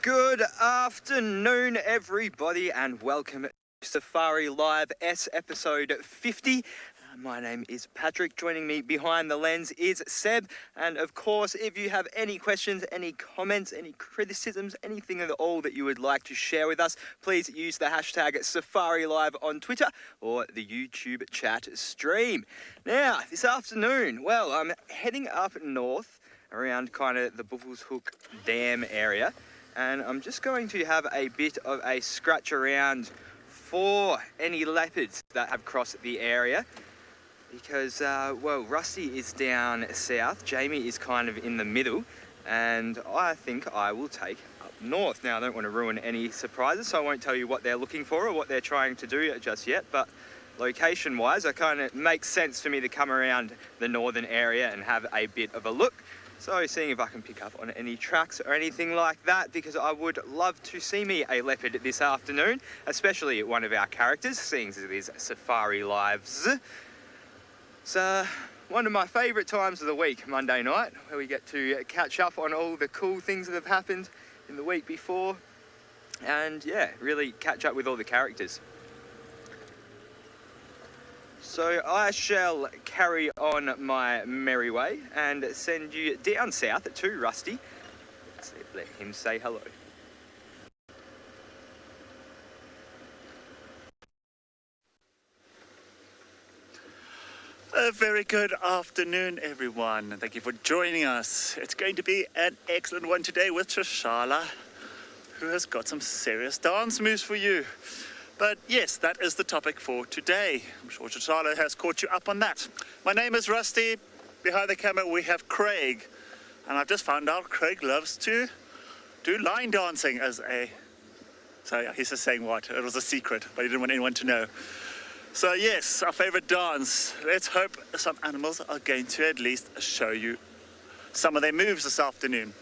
Good afternoon, everybody, and welcome to Safari Live S episode 50. My name is Patrick. Joining me behind the lens is Seb. And of course, if you have any questions, any comments, any criticisms, anything at all that you would like to share with us, please use the hashtag Safari Live on Twitter or the YouTube chat stream. Now, this afternoon, well, I'm heading up north around kind of the Buffels Hook Dam area. And I'm just going to have a bit of a scratch around for any leopards that have crossed the area. Because, well, Rusty is down south, Jamie is kind of in the middle, and I think I will take up north. Now, I don't want to ruin any surprises, so I won't tell you what they're looking for or what they're trying to do just yet, but location-wise, it kind of makes sense for me to come around the northern area and have a bit of a look. So seeing if I can pick up on any tracks or anything like that, because I would love to see me a leopard this afternoon, especially one of our characters, seeing as it is Safari Lives. It's one of my favourite times of the week, Monday night, where we get to catch up on all the cool things that have happened in the week before, and yeah, really catch up with all the characters. So I shall carry on my merry way and send you down south to Rusty. Let's let him say hello. A very good afternoon, everyone, and thank you for joining us. It's going to be an excellent one today with Trishala, who has got some serious dance moves for you. But yes, that is the topic for today. I'm sure Trishala has caught you up on that. My name is Rusty. Behind the camera we have Craig, and I've just found out Craig loves to do line dancing as a... So yeah, he's just saying what? It was a secret, but he didn't want anyone to know. So yes, our favorite dance. Let's hope some animals are going to at least show you some of their moves this afternoon.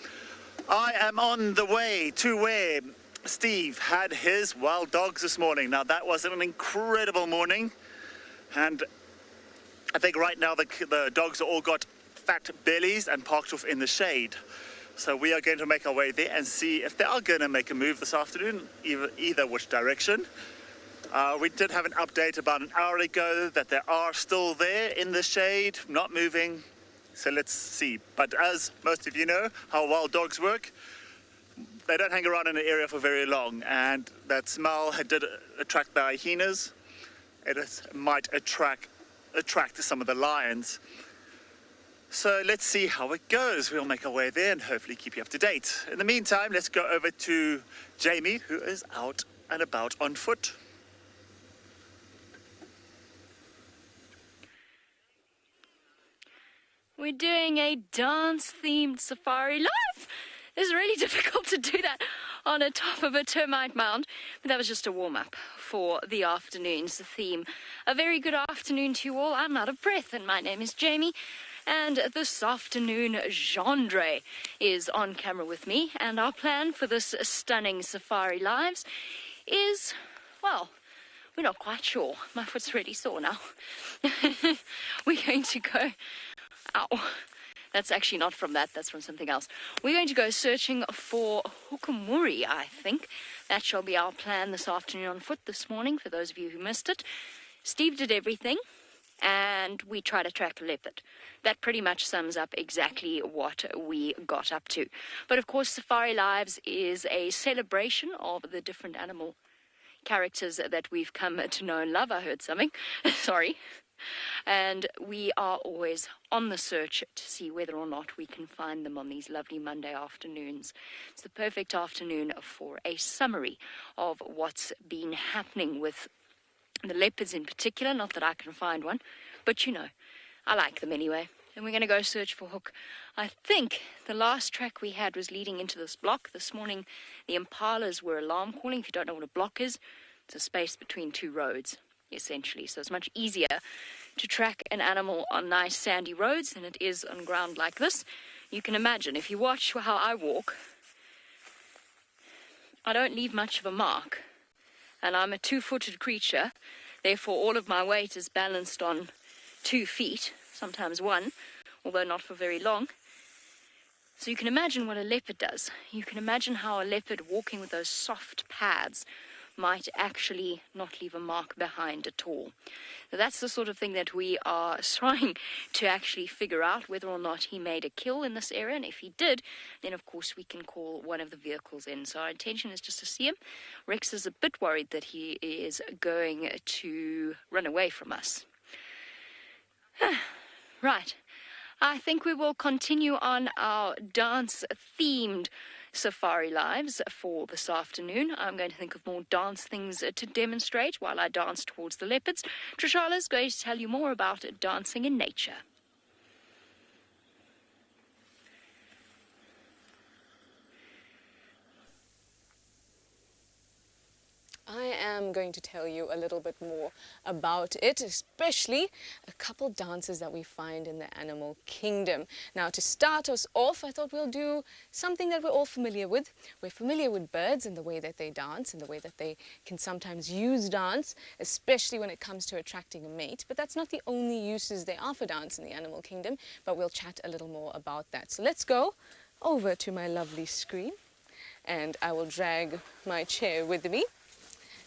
I am on the way to where Steve had his wild dogs this morning. Now that was an incredible morning, and I think right now the dogs all got fat bellies and parked off in the shade. So we are going to make our way there and see if they are going to make a move this afternoon, either which direction. We did have an update about an hour ago that they are still there in the shade, not moving. So let's see. But as most of you know how wild dogs work, they don't hang around in an area for very long. And that smell did attract the hyenas. It might attract some of the lions. So let's see how it goes. We'll make our way there and hopefully keep you up to date. In the meantime, let's go over to Jamie, who is out and about on foot. We're doing a dance-themed safari live. It's really difficult to do that on the top of a termite mound, but that was just a warm-up for the afternoon's theme. A very good afternoon to you all. I'm out of breath, and my name is Jamie, and this afternoon, Gendre is on camera with me, and our plan for this stunning safari lives is, well, we're not quite sure. My foot's really sore now. We're going to go... Ow. That's actually not from that, that's from something else. We're going to go searching for hukumuri, I think. That shall be our plan this afternoon on foot this morning, for those of you who missed it. Steve did everything, and we tried to track a leopard. That pretty much sums up exactly what we got up to. But of course, Safari Lives is a celebration of the different animal characters that we've come to know and love. I heard something. Sorry. And we are always on the search to see whether or not we can find them on these lovely Monday afternoons. It's the perfect afternoon for a summary of what's been happening with the leopards in particular. Not that I can find one, but you know, I like them anyway. And we're going to go search for hook. I think the last track we had was leading into this block. This morning the Impalas were alarm calling. If you don't know what a block is, it's a space between two roads, essentially. So it's much easier to track an animal on nice sandy roads than it is on ground like this. You can imagine, if you watch how I walk, I don't leave much of a mark. And I'm a two-footed creature, therefore all of my weight is balanced on 2 feet, sometimes one, although not for very long. So you can imagine what a leopard does. You can imagine how a leopard walking with those soft pads might actually not leave a mark behind at all. So that's the sort of thing that we are trying to actually figure out, whether or not he made a kill in this area. And if he did, then of course we can call one of the vehicles in. So our intention is just to see him. Rex is a bit worried that he is going to run away from us. Right. I think we will continue on our dance-themed safari lives for this afternoon. I'm going to think of more dance things to demonstrate while I dance towards the leopards. Trishala is going to tell you more about dancing in nature. I am going to tell you a little bit more about it, especially a couple dances that we find in the animal kingdom. Now, to start us off, I thought we'll do something that we're all familiar with. We're familiar with birds and the way that they dance and the way that they can sometimes use dance, especially when it comes to attracting a mate. But that's not the only uses there are for dance in the animal kingdom, but we'll chat a little more about that. So let's go over to my lovely screen, and I will drag my chair with me.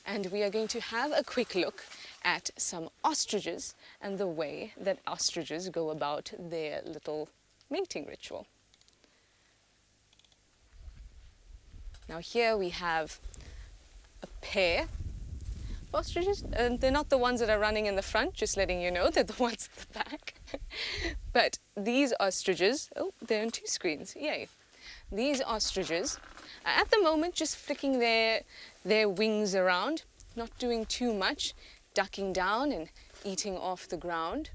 And we are going to have a quick look at some ostriches and the way that ostriches go about their little mating ritual. Now here we have a pair of ostriches, and they're not the ones that are running in the front, just letting you know, they're the ones at the back. But these ostriches, oh, they're on two screens, yay. These ostriches are at the moment just flicking their wings around, not doing too much, ducking down and eating off the ground.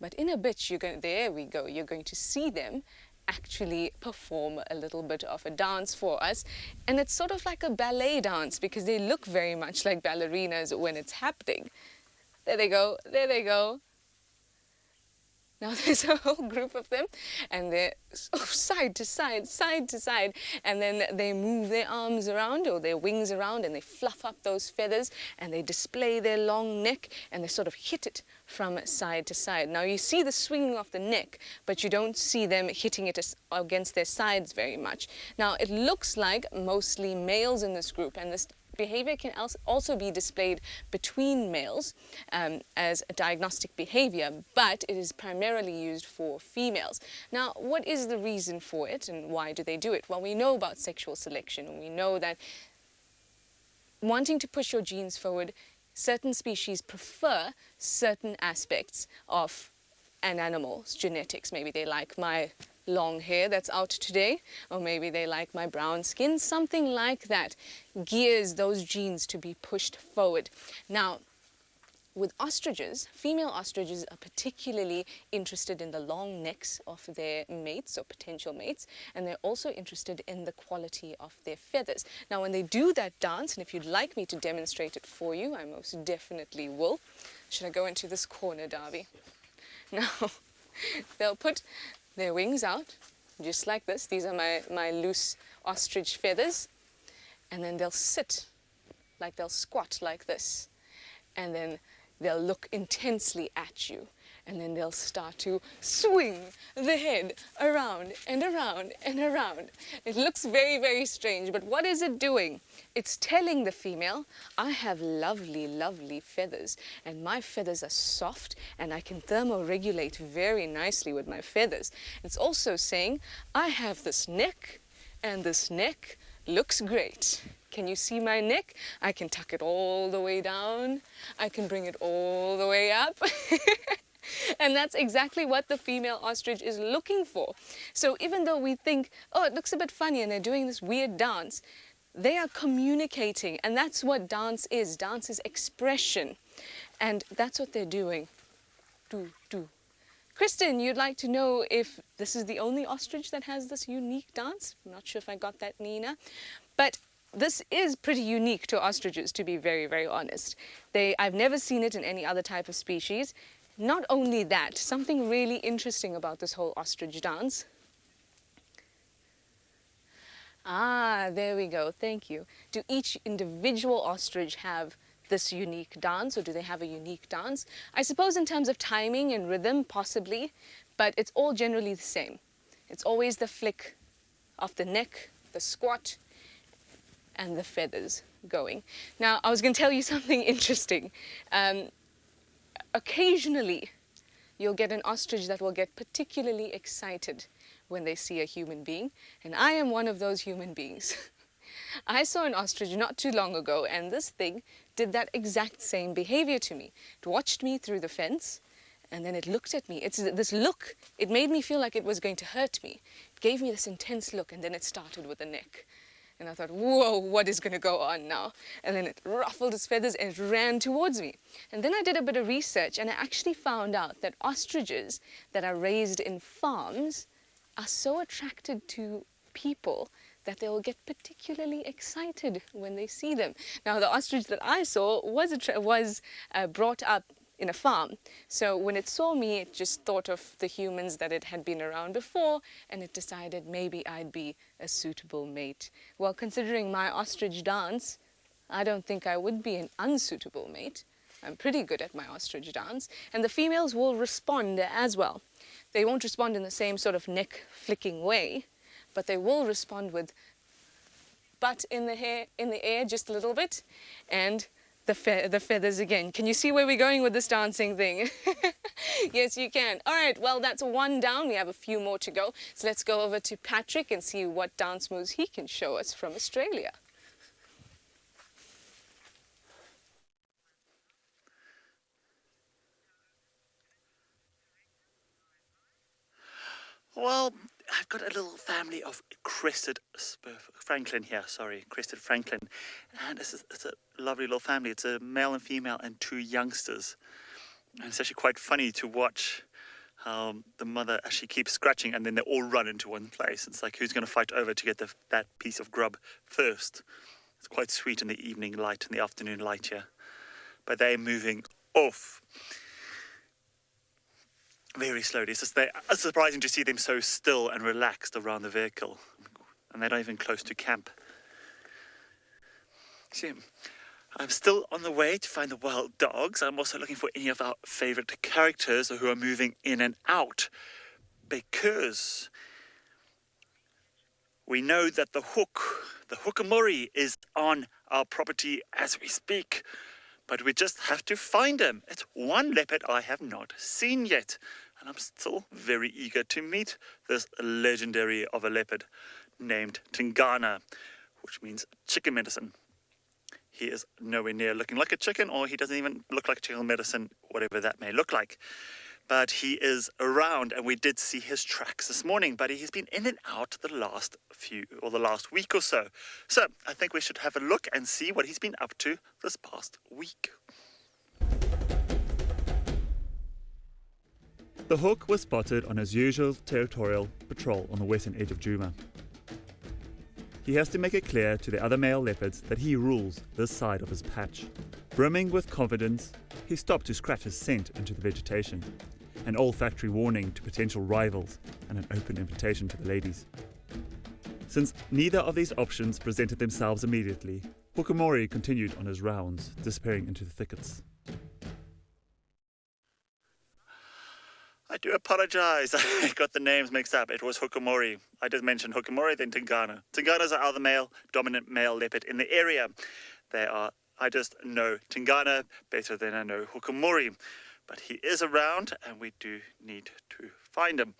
But in a bit, there we go, you're going to see them actually perform a little bit of a dance for us. And it's sort of like a ballet dance because they look very much like ballerinas when it's happening. There they go, there they go. Now there's a whole group of them, and they're side to side, and then they move their arms around or their wings around, and they fluff up those feathers, and they display their long neck, and they sort of hit it from side to side. Now you see the swinging of the neck, but you don't see them hitting it against their sides very much. Now it looks like mostly males in this group, and this behavior can also be displayed between males as a diagnostic behavior, but it is primarily used for females. Now, what is the reason for it and why do they do it? Well, we know about sexual selection, and we know that wanting to push your genes forward, certain species prefer certain aspects of an animal's genetics. Maybe they like my long hair that's out today, or maybe they like my brown skin, something like that gears those genes to be pushed forward. Now, with ostriches, female ostriches are particularly interested in the long necks of their mates or potential mates, and they're also interested in the quality of their feathers. Now, when they do that dance, and if you'd like me to demonstrate it for you, I most definitely will. Should I go into this corner, Darby? Now, they'll put their wings out, just like this. These are my loose ostrich feathers. And then they'll sit, like they'll squat like this. And then they'll look intensely at you. And then they'll start to swing the head around and around and around. It looks very, very strange, but what is it doing? It's telling the female, I have lovely, lovely feathers, and my feathers are soft, and I can thermoregulate very nicely with my feathers. It's also saying, I have this neck, and this neck looks great. Can you see my neck? I can tuck it all the way down. I can bring it all the way up. And that's exactly what the female ostrich is looking for. So even though we think, oh, it looks a bit funny and they're doing this weird dance, they are communicating, and that's what dance is. Dance is expression, and that's what they're doing. Do. Kristen, you'd like to know if this is the only ostrich that has this unique dance? I'm not sure if I got that, Nina. But this is pretty unique to ostriches, to be very, very honest. I've never seen it in any other type of species. Not only that, something really interesting about this whole ostrich dance. Ah, there we go, thank you. Do each individual ostrich have this unique dance, or do they have a unique dance? I suppose in terms of timing and rhythm, possibly, but it's all generally the same. It's always the flick of the neck, the squat, and the feathers going. Now, I was going to tell you something interesting. Occasionally, you'll get an ostrich that will get particularly excited when they see a human being, and I am one of those human beings. I saw an ostrich not too long ago, and this thing did that exact same behavior to me. It watched me through the fence, and then it looked at me. It's this look, it made me feel like it was going to hurt me. It gave me this intense look, and then it started with the neck. And I thought, whoa, what is going to go on now? And then it ruffled its feathers and it ran towards me. And then I did a bit of research, and I actually found out that ostriches that are raised in farms are so attracted to people that they will get particularly excited when they see them. Now, the ostrich that I saw was brought up in a farm. So when it saw me, it just thought of the humans that it had been around before, and it decided maybe I'd be a suitable mate. Well, considering my ostrich dance, I don't think I would be an unsuitable mate. I'm pretty good at my ostrich dance, and the females will respond as well. They won't respond in the same sort of neck flicking way, but they will respond with butt in the air just a little bit, and the feathers again. Can you see where we're going with this dancing thing? Yes, you can. All right, well, that's one down. We have a few more to go. So let's go over to Patrick and see what dance moves he can show us from Australia. Well, I've got a little family of crested francolin here, crested francolin. And it's a lovely little family. It's a male and female and two youngsters. And it's actually quite funny to watch how the mother actually keeps scratching and then they all run into one place. It's like, who's going to fight over to get that piece of grub first? It's quite sweet in the evening light, in the afternoon light here. But they're moving off very slowly. It's surprising to see them so still and relaxed around the vehicle. And they're not even close to camp. See, I'm still on the way to find the wild dogs. I'm also looking for any of our favorite characters who are moving in and out. Because we know that the hukamori, is on our property as we speak. But we just have to find him. It's one leopard I have not seen yet. And I'm still very eager to meet this legendary of a leopard named Tingana, which means chicken medicine. He is nowhere near looking like a chicken, or he doesn't even look like chicken medicine, whatever that may look like. But he is around, and we did see his tracks this morning, but he's been in and out the last week or so. So I think we should have a look and see what he's been up to this past week. The hawk was spotted on his usual territorial patrol on the western edge of Djuma. He has to make it clear to the other male leopards that he rules this side of his patch. Brimming with confidence, he stopped to scratch his scent into the vegetation, an olfactory warning to potential rivals and an open invitation to the ladies. Since neither of these options presented themselves immediately, Hukamori continued on his rounds, disappearing into the thickets. I do apologize. I got the names mixed up. It was Hukamori. I did mention Hukamori, then Tingana. Tingana's our other dominant male leopard in the area. I just know Tingana better than I know Hukamori. But he is around, and we do need to find him.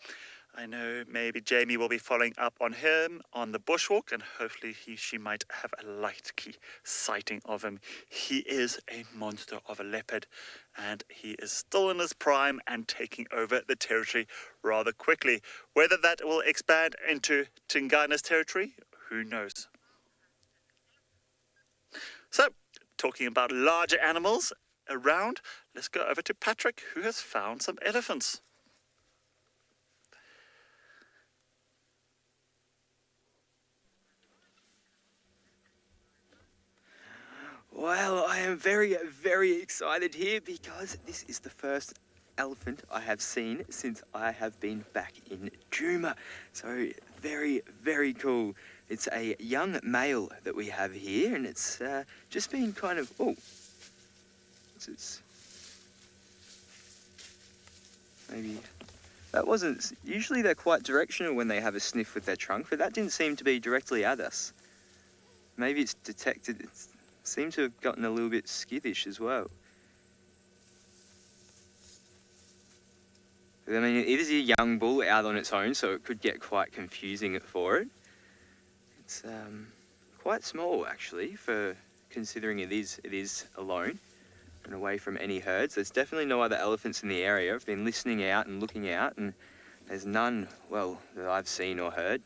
I know maybe Jamie will be following up on him on the bushwalk, and hopefully she might have a light key sighting of him. He is a monster of a leopard, and he is still in his prime and taking over the territory rather quickly. Whether that will expand into Tingana's territory, who knows? So, talking about larger animals around, let's go over to Patrick, who has found some elephants. Well, I am very, very excited here because this is the first elephant I have seen since I have been back in Djuma. So very, very cool. It's a young male that we have here, and it's just been kind of, maybe That wasn't... Usually they're quite directional when they have a sniff with their trunk, but that didn't seem to be directly at us. Maybe it's detected... It seems to have gotten a little bit skittish as well. I mean, it is a young bull out on its own, so it could get quite confusing for it. It's quite small, actually, for considering it is alone and away from any herds. There's definitely no other elephants in the area. I've been listening out and looking out, and there's none, well, that I've seen or heard.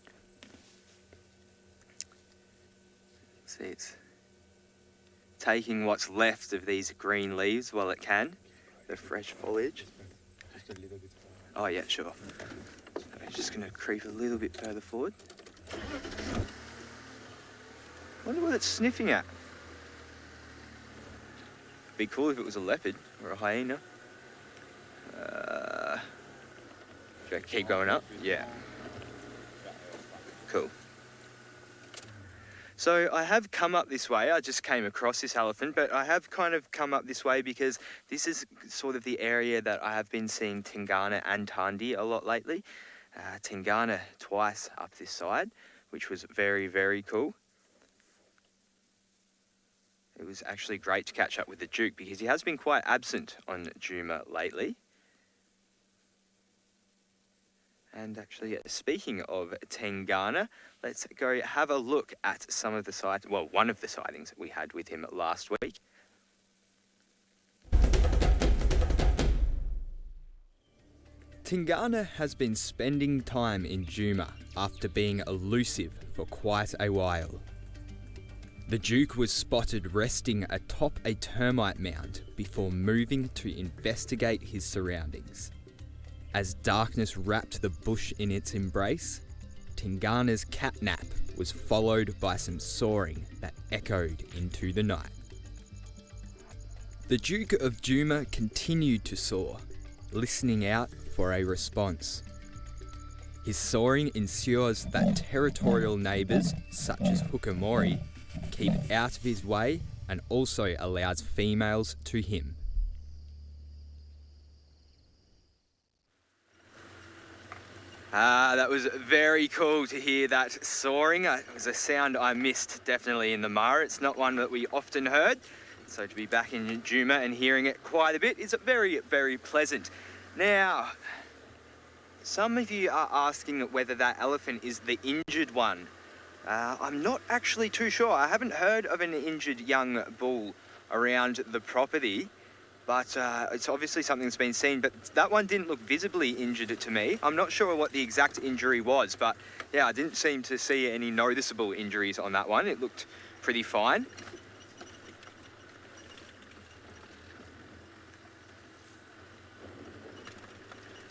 See, it's taking what's left of these green leaves while it can, the fresh foliage. Oh yeah, sure. I'm just going to creep a little bit further forward. Wonder what it's sniffing at. Be cool if it was a leopard or a hyena. Should I keep going up? Yeah. Cool. So I have come up this way. I just came across this elephant, but I have kind of come up this way because this is sort of the area that I have been seeing Tingana and Tandi a lot lately. Tingana twice up this side, which was very, very cool. It was actually great to catch up with the Duke because he has been quite absent on Juma lately. And actually, speaking of Tingana, let's go have a look at some of the sightings, well, one of the sightings we had with him last week. Tingana has been spending time in Juma after being elusive for quite a while. The Duke was spotted resting atop a termite mound before moving to investigate his surroundings. As darkness wrapped the bush in its embrace, Tingana's catnap was followed by some soaring that echoed into the night. The Duke of Juma continued to soar, listening out for a response. His soaring ensures that territorial neighbours, such as Hukamori, keep out of his way and also allows females to him. That was very cool to hear that soaring. It was a sound I missed definitely in the Mara. It's not one that we often heard. So to be back in Juma and hearing it quite a bit is very, very pleasant. Now, some of you are asking whether that elephant is the injured one. I'm not actually too sure. I haven't heard of an injured young bull around the property. But it's obviously something that's been seen, but that one didn't look visibly injured to me. I'm not sure what the exact injury was, but yeah, I didn't seem to see any noticeable injuries on that one. It looked pretty fine.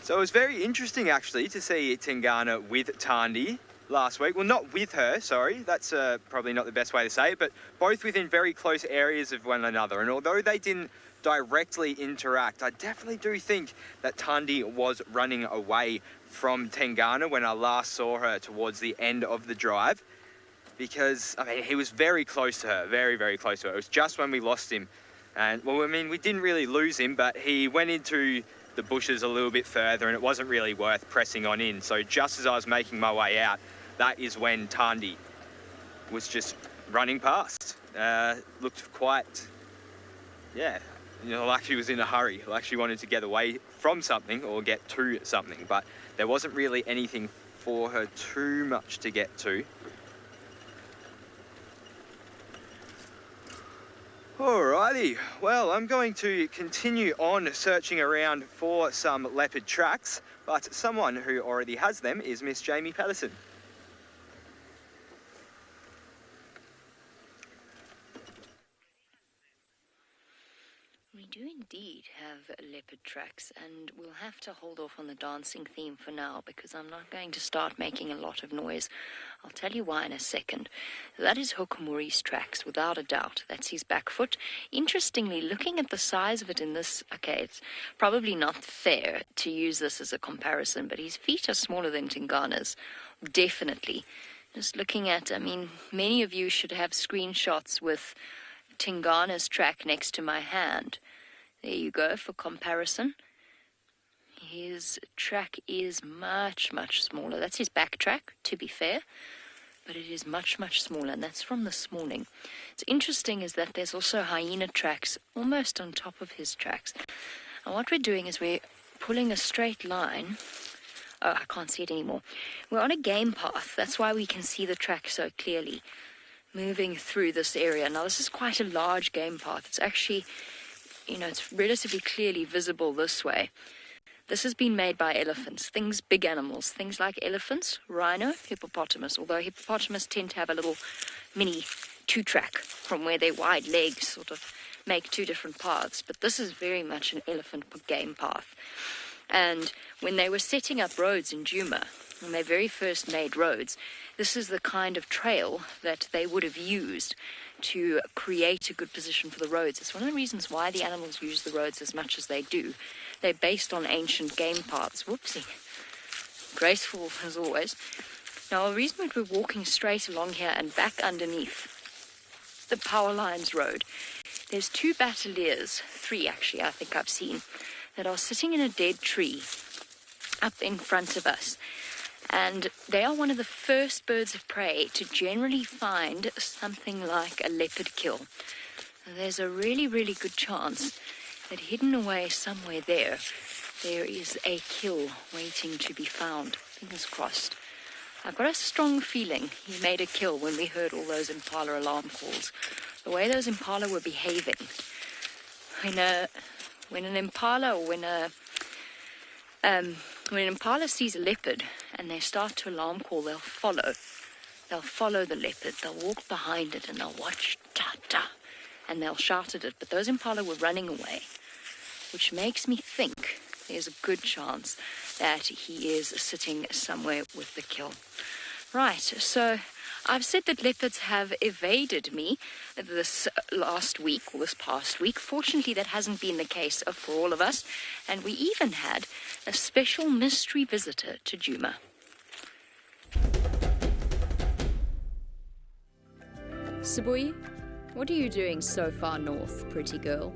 So it was very interesting actually to see Tingana with Tandi last week. Well, not with her, sorry. That's probably not the best way to say it, but both within very close areas of one another. And although they didn't directly interact, I definitely do think that Tandi was running away from Tingana when I last saw her towards the end of the drive, because I mean he was very close to her, very, very close to her. It was just when we lost him, and well, I mean we didn't really lose him, but he went into the bushes a little bit further and it wasn't really worth pressing on in. So just as I was making my way out, that is when Tandi was just running past. Looked quite, yeah, you know, like she was in a hurry, like she wanted to get away from something or get to something, but there wasn't really anything for her too much to get to. Alrighty, well, I'm going to continue on searching around for some leopard tracks, but someone who already has them is Miss Jamie Patterson. We do indeed have leopard tracks, and we'll have to hold off on the dancing theme for now because I'm not going to start making a lot of noise. I'll tell you why in a second. That is Hukamuri's tracks, without a doubt. That's his back foot. Interestingly, looking at the size of it in this, okay, it's probably not fair to use this as a comparison, but his feet are smaller than Tingana's, definitely. Just looking at, I mean, many of you should have screenshots with Tingana's track next to my hand. There you go, for comparison. His track is much, much smaller. That's his back track, to be fair, but it is much, much smaller, and that's from this morning. What's interesting is that there's also hyena tracks almost on top of his tracks. And what we're doing is we're pulling a straight line. Oh, I can't see it anymore. We're on a game path. That's why we can see the track so clearly, moving through this area. Now, this is quite a large game path. It's actually, it's relatively clearly visible this way. This has been made by elephants, big animals, things like elephants, rhino, hippopotamus, although hippopotamus tend to have a little mini two-track from where their wide legs sort of make two different paths. But this is very much an elephant game path. And when they were setting up roads in Djuma, when they very first made roads, this is the kind of trail that they would have used to create a good position for the roads. It's one of the reasons why the animals use the roads as much as they do. They're based on ancient game paths. Whoopsie. Graceful as always. Now, the reason that we're walking straight along here and back underneath the Power Lines Road, there's 2 battaliers, 3 actually, I think I've seen, that are sitting in a dead tree up in front of us. And they are one of the first birds of prey to generally find something like a leopard kill. And there's a really, really good chance that hidden away somewhere there is a kill waiting to be found. Fingers crossed. I've got a strong feeling he made a kill when we heard all those Impala alarm calls. The way those Impala were behaving. When an Impala or when an Impala sees a leopard and they start to alarm call, they'll follow. They'll follow the leopard. They'll walk behind it and they'll watch, ta-ta, and they'll shout at it. But those Impala were running away, which makes me think there's a good chance that he is sitting somewhere with the kill. Right, so I've said that leopards have evaded me this past week. Fortunately, that hasn't been the case for all of us, and we even had a special mystery visitor to Djuma. Sabi, what are you doing so far north, pretty girl?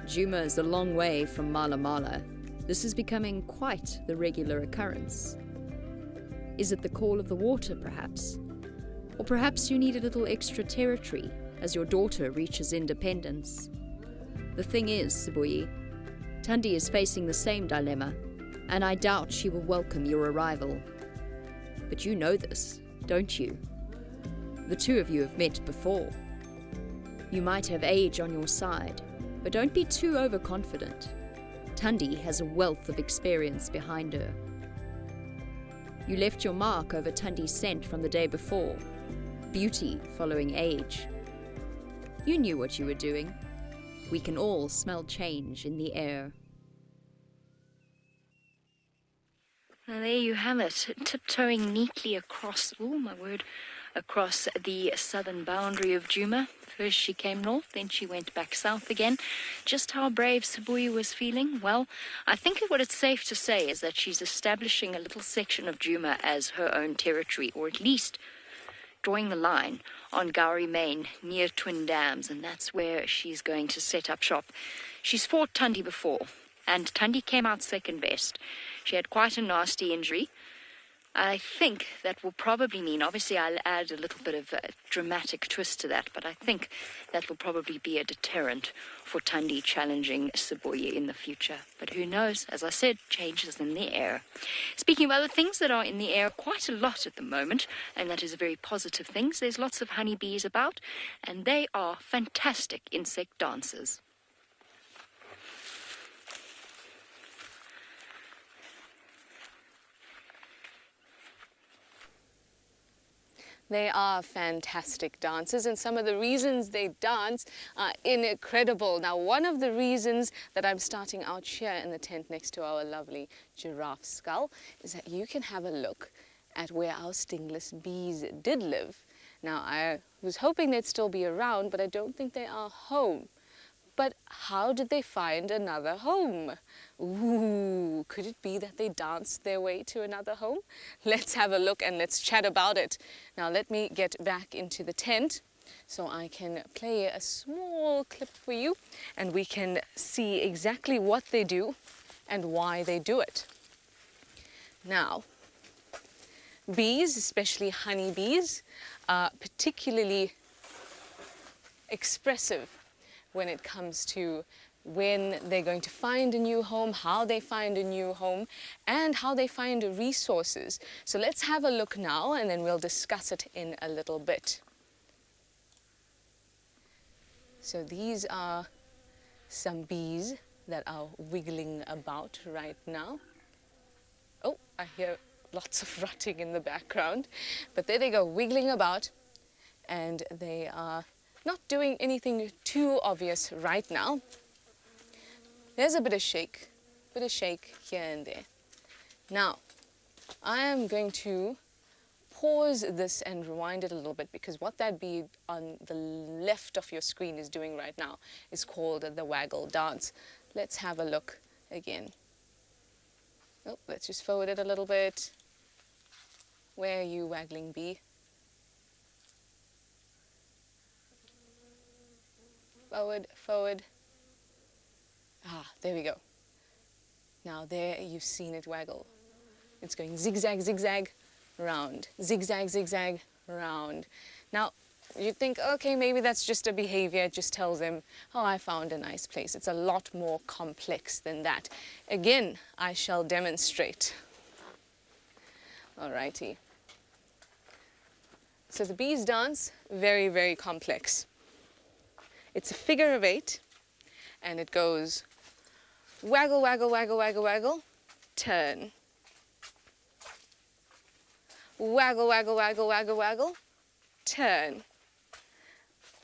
Djuma is a long way from Mala Mala. This is becoming quite the regular occurrence. Is it the call of the water, perhaps? Or perhaps you need a little extra territory as your daughter reaches independence. The thing is, Sabi, Tundi is facing the same dilemma, and I doubt she will welcome your arrival. But you know this, don't you? The 2 of you have met before. You might have age on your side, but don't be too overconfident. Tundi has a wealth of experience behind her. You left your mark over Tundi's scent from the day before. Beauty following age. You knew what you were doing. We can all smell change in the air. Well, there you have it, tiptoeing neatly across the southern boundary of Djuma. First she came north, then she went back south again. Just how brave Sabi was feeling? Well, I think what it's safe to say is that she's establishing a little section of Djuma as her own territory, or at least drawing the line on Gowrie Main near Twin Dams, and that's where she's going to set up shop. She's fought Tundi before, and Tundi came out second best. She had quite a nasty injury. I think that will probably mean, obviously I'll add a little bit of a dramatic twist to that, but I think that will probably be a deterrent for Tundi challenging Sabi in the future. But who knows? As I said, changes in the air. Speaking of other things that are in the air quite a lot at the moment, and that is a very positive thing, there's lots of honeybees about, and they are fantastic insect dancers. They are fantastic dancers, and some of the reasons they dance are incredible. Now, one of the reasons that I'm starting out here in the tent next to our lovely giraffe skull is that you can have a look at where our stingless bees did live. Now, I was hoping they'd still be around, but I don't think they are home. But how did they find another home? Ooh, could it be that they danced their way to another home? Let's have a look and let's chat about it. Now let me get back into the tent so I can play a small clip for you and we can see exactly what they do and why they do it. Now, bees, especially honeybees, are particularly expressive when it comes to when they're going to find a new home, how they find a new home, and how they find resources. So let's have a look now, and then we'll discuss it in a little bit. So these are some bees that are wiggling about right now. Oh, I hear lots of rutting in the background. But there they go, wiggling about, and they are not doing anything too obvious right now. There's a bit of shake here and there. Now, I am going to pause this and rewind it a little bit, because what that bee on the left of your screen is doing right now is called the waggle dance. Let's have a look again. Oh, let's just forward it a little bit. Where are you, waggling bee? Forward, forward. Ah, there we go. Now there you've seen it waggle. It's going zigzag, zigzag, round. Zigzag, zigzag, round. Now, you think, okay, maybe that's just a behavior. It just tells them, oh, I found a nice place. It's a lot more complex than that. Again, I shall demonstrate. Alrighty. So the bees dance, very, very complex. It's a figure of 8, and it goes waggle, waggle, waggle, waggle, waggle, turn. Waggle, waggle, waggle, waggle, waggle, turn.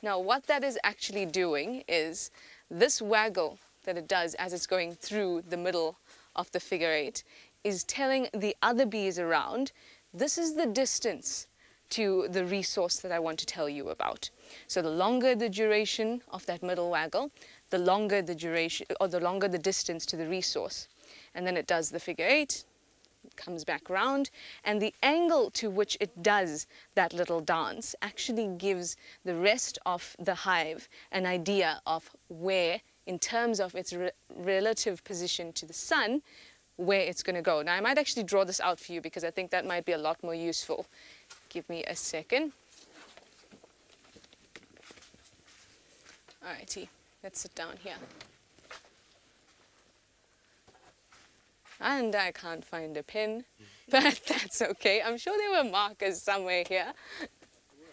Now what that is actually doing is this waggle that it does as it's going through the middle of the figure 8 is telling the other bees around, this is the distance to the resource that I want to tell you about. So the longer the duration of that middle waggle, the longer the duration, or the longer the distance to the resource. And then it does the figure 8, it comes back round, and the angle to which it does that little dance actually gives the rest of the hive an idea of where, in terms of its relative position to the sun, where it's going to go. Now I might actually draw this out for you, because I think that might be a lot more useful. Give me a second. Alrighty, let's sit down here. And I can't find a pen, but that's okay. I'm sure there were markers somewhere here.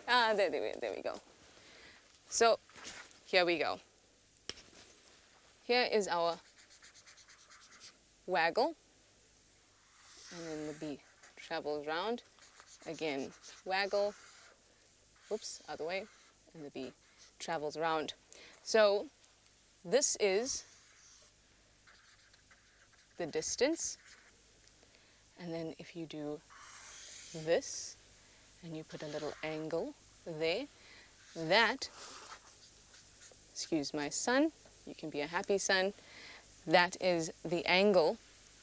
Ah, there we go. So, here we go. Here is our waggle, and then the bee travels round. Again, waggle, oops, other way, and the bee travels round. So this is the distance, and then if you do this and you put a little angle there, that, excuse my sun, you can be a happy sun, that is the angle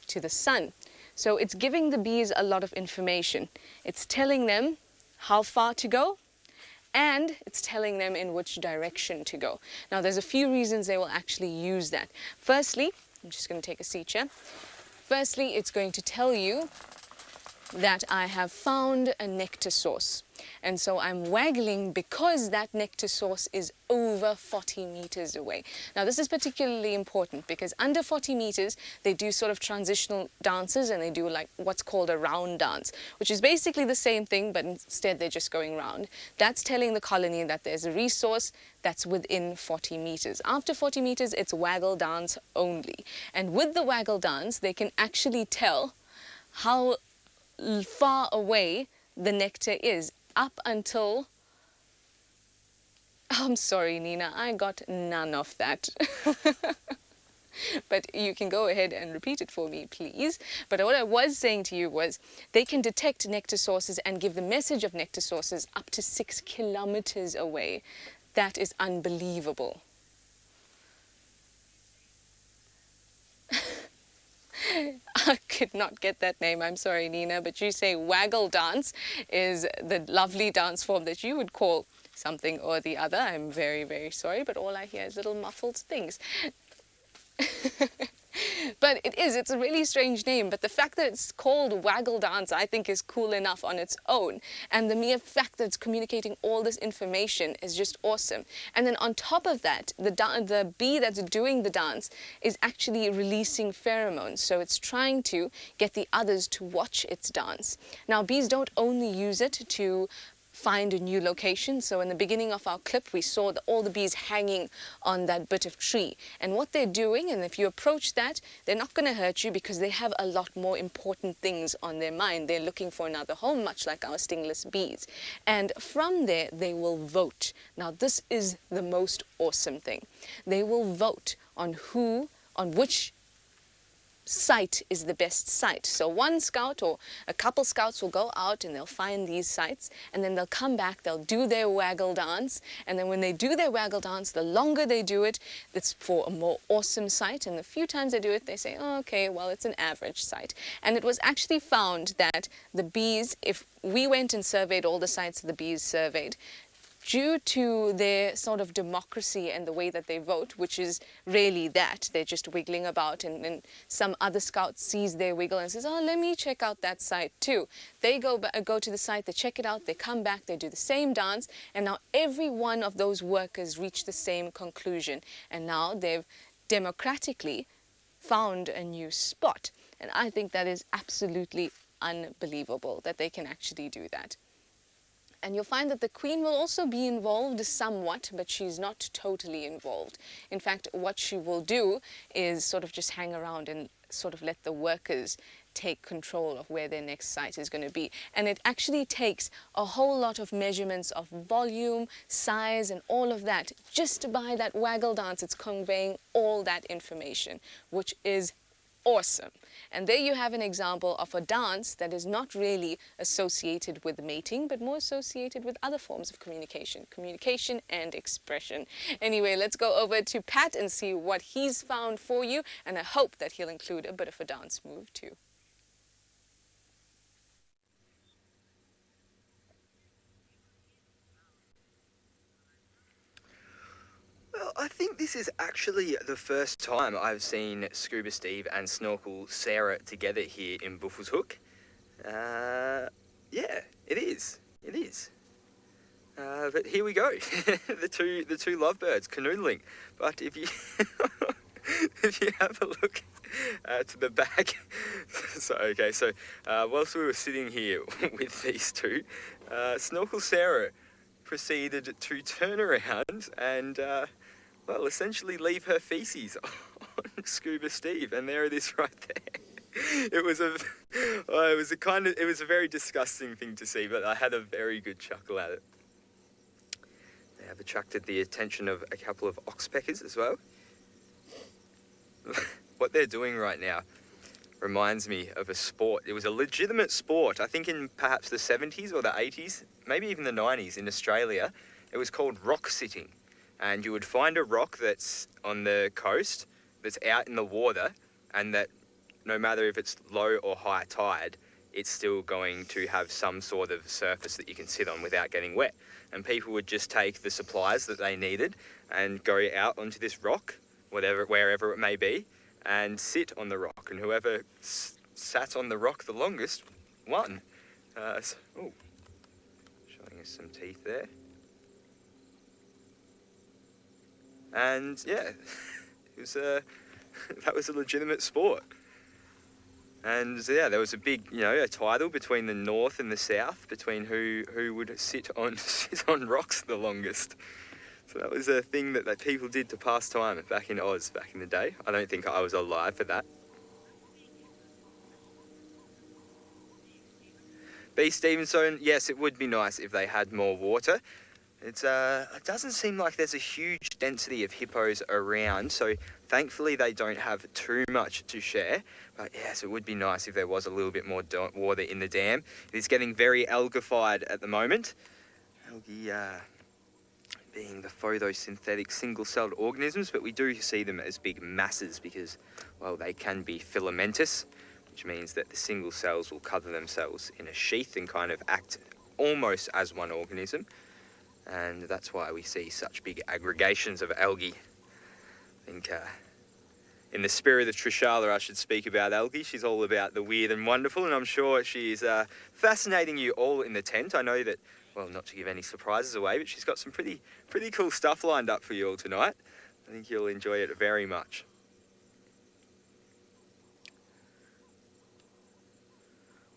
to the sun. So it's giving the bees a lot of information. It's telling them how far to go, and it's telling them in which direction to go. Now there's a few reasons they will actually use that. Firstly, I'm just going to take a seat here. Firstly, it's going to tell you that I have found a nectar source. And so I'm waggling because that nectar source is over 40 meters away. Now this is particularly important because under 40 meters, they do sort of transitional dances, and they do like what's called a round dance, which is basically the same thing, but instead they're just going round. That's telling the colony that there's a resource that's within 40 meters. After 40 meters, it's waggle dance only. And with the waggle dance, they can actually tell how far away the nectar is up until, I'm sorry Nina, I got none of that. But you can go ahead and repeat it for me, please. But what I was saying to you was they can detect nectar sources and give the message of nectar sources up to 6 kilometers away. That is unbelievable. I could not get that name, I'm sorry Nina, but you say waggle dance is the lovely dance form that you would call something or the other. I'm very, very sorry, but all I hear is little muffled things. But it's a really strange name, but the fact that it's called waggle dance I think is cool enough on its own, and the mere fact that it's communicating all this information is just awesome. And then on top of that, the bee that's doing the dance is actually releasing pheromones, so it's trying to get the others to watch its dance. Now bees don't only use it to find a new location. So in the beginning of our clip, we saw all the bees hanging on that bit of tree. And what they're doing, and if you approach that, they're not going to hurt you because they have a lot more important things on their mind. They're looking for another home, much like our stingless bees. And from there, they will vote. Now, this is the most awesome thing. They will vote on which site is the best site. So one scout or a couple scouts will go out and they'll find these sites, and then they'll come back, they'll do their waggle dance, and then when they do their waggle dance, the longer they do it, it's for a more awesome site, and the few times they do it, they say, oh, okay, well, it's an average site. And it was actually found that the bees, if we went and surveyed all the sites the bees surveyed, due to their sort of democracy and the way that they vote, which is really that, they're just wiggling about, and then some other scout sees their wiggle and says, oh, let me check out that site too. They go to the site, they check it out, they come back, they do the same dance, and now every one of those workers reach the same conclusion. And now they've democratically found a new spot. And I think that is absolutely unbelievable that they can actually do that. And you'll find that the queen will also be involved somewhat, but she's not totally involved. In fact, what she will do is sort of just hang around and sort of let the workers take control of where their next site is going to be. And it actually takes a whole lot of measurements of volume, size, and all of that. Just by that waggle dance, it's conveying all that information, which is awesome. And there you have an example of a dance that is not really associated with mating, but more associated with other forms of communication and expression. Anyway, let's go over to Pat and see what he's found for you, and I hope that he'll include a bit of a dance move too. Well, I think this is actually the first time I've seen Scuba Steve and Snorkel Sarah together here in Buffelshoek. Yeah, it is. It is. But here we go, the two lovebirds canoodling. But if you if you have a look to the back, so whilst we were sitting here with these two, Snorkel Sarah proceeded to turn around and well, essentially leave her feces on Scuba Steve, and there it is right there. It was a very disgusting thing to see, but I had a very good chuckle at it. They have attracted the attention of a couple of oxpeckers as well. What they're doing right now reminds me of a sport. It was a legitimate sport, I think in perhaps the 70s or the 80s, maybe even the 90s in Australia. It was called rock sitting. And you would find a rock that's on the coast, that's out in the water, and that no matter if it's low or high tide, it's still going to have some sort of surface that you can sit on without getting wet. And people would just take the supplies that they needed and go out onto this rock, wherever it may be, and sit on the rock. And whoever sat on the rock the longest won. Showing us some teeth there. And yeah, it was that was a legitimate sport. And yeah, there was a big, a tidal between the north and the south, between who would sit on rocks the longest. So that was a thing that people did to pass time back in Oz back in the day. I don't think I was alive for that. B. Stevenson, yes, it would be nice if they had more water. It doesn't seem like there's a huge density of hippos around, so thankfully they don't have too much to share. But yes, it would be nice if there was a little bit more water in the dam. It is getting very algified at the moment. Algae being the photosynthetic single-celled organisms, but we do see them as big masses because, well, they can be filamentous, which means that the single cells will cover themselves in a sheath and kind of act almost as one organism. And that's why we see such big aggregations of algae. I think in the spirit of Trishala, I should speak about algae. She's all about the weird and wonderful, and I'm sure she's fascinating you all in the tent. I know that, well, not to give any surprises away, but she's got some pretty cool stuff lined up for you all tonight. I think you'll enjoy it very much.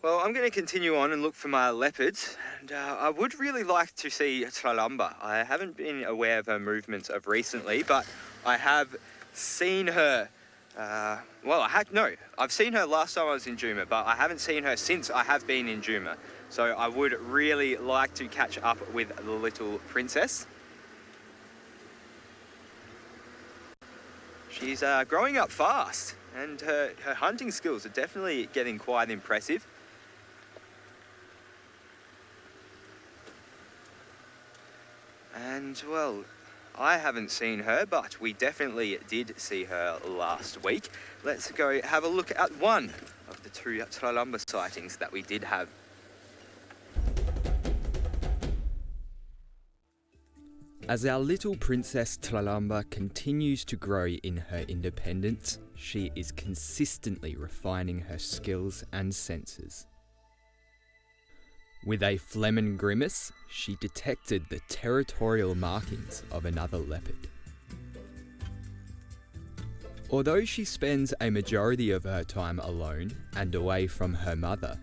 Well, I'm going to continue on and look for my leopards, and I would really like to see Tralamba. I haven't been aware of her movements of recently, but I have seen her, I've seen her last time I was in Juma, but I haven't seen her since I have been in Juma. So I would really like to catch up with the little princess. She's growing up fast, and her hunting skills are definitely getting quite impressive. And, well, I haven't seen her, but we definitely did see her last week. Let's go have a look at one of the two Tralamba sightings that we did have. As our little princess Tralamba continues to grow in her independence, she is consistently refining her skills and senses. With a phlegm and grimace, she detected the territorial markings of another leopard. Although she spends a majority of her time alone and away from her mother,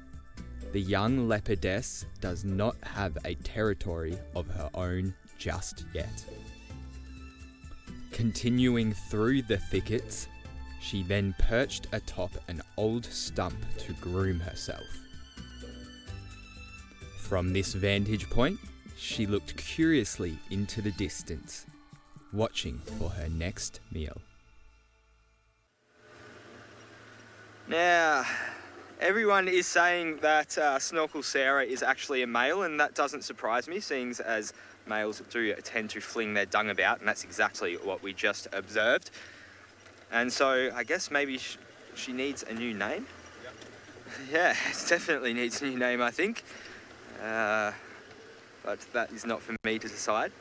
the young leopardess does not have a territory of her own just yet. Continuing through the thickets, she then perched atop an old stump to groom herself. From this vantage point, she looked curiously into the distance, watching for her next meal. Now, everyone is saying that Snorkel Sarah is actually a male, and that doesn't surprise me, seeing as males do tend to fling their dung about, and that's exactly what we just observed. And so I guess maybe she needs a new name. Yep. Yeah, it definitely needs a new name, I think. But that is not for me to decide.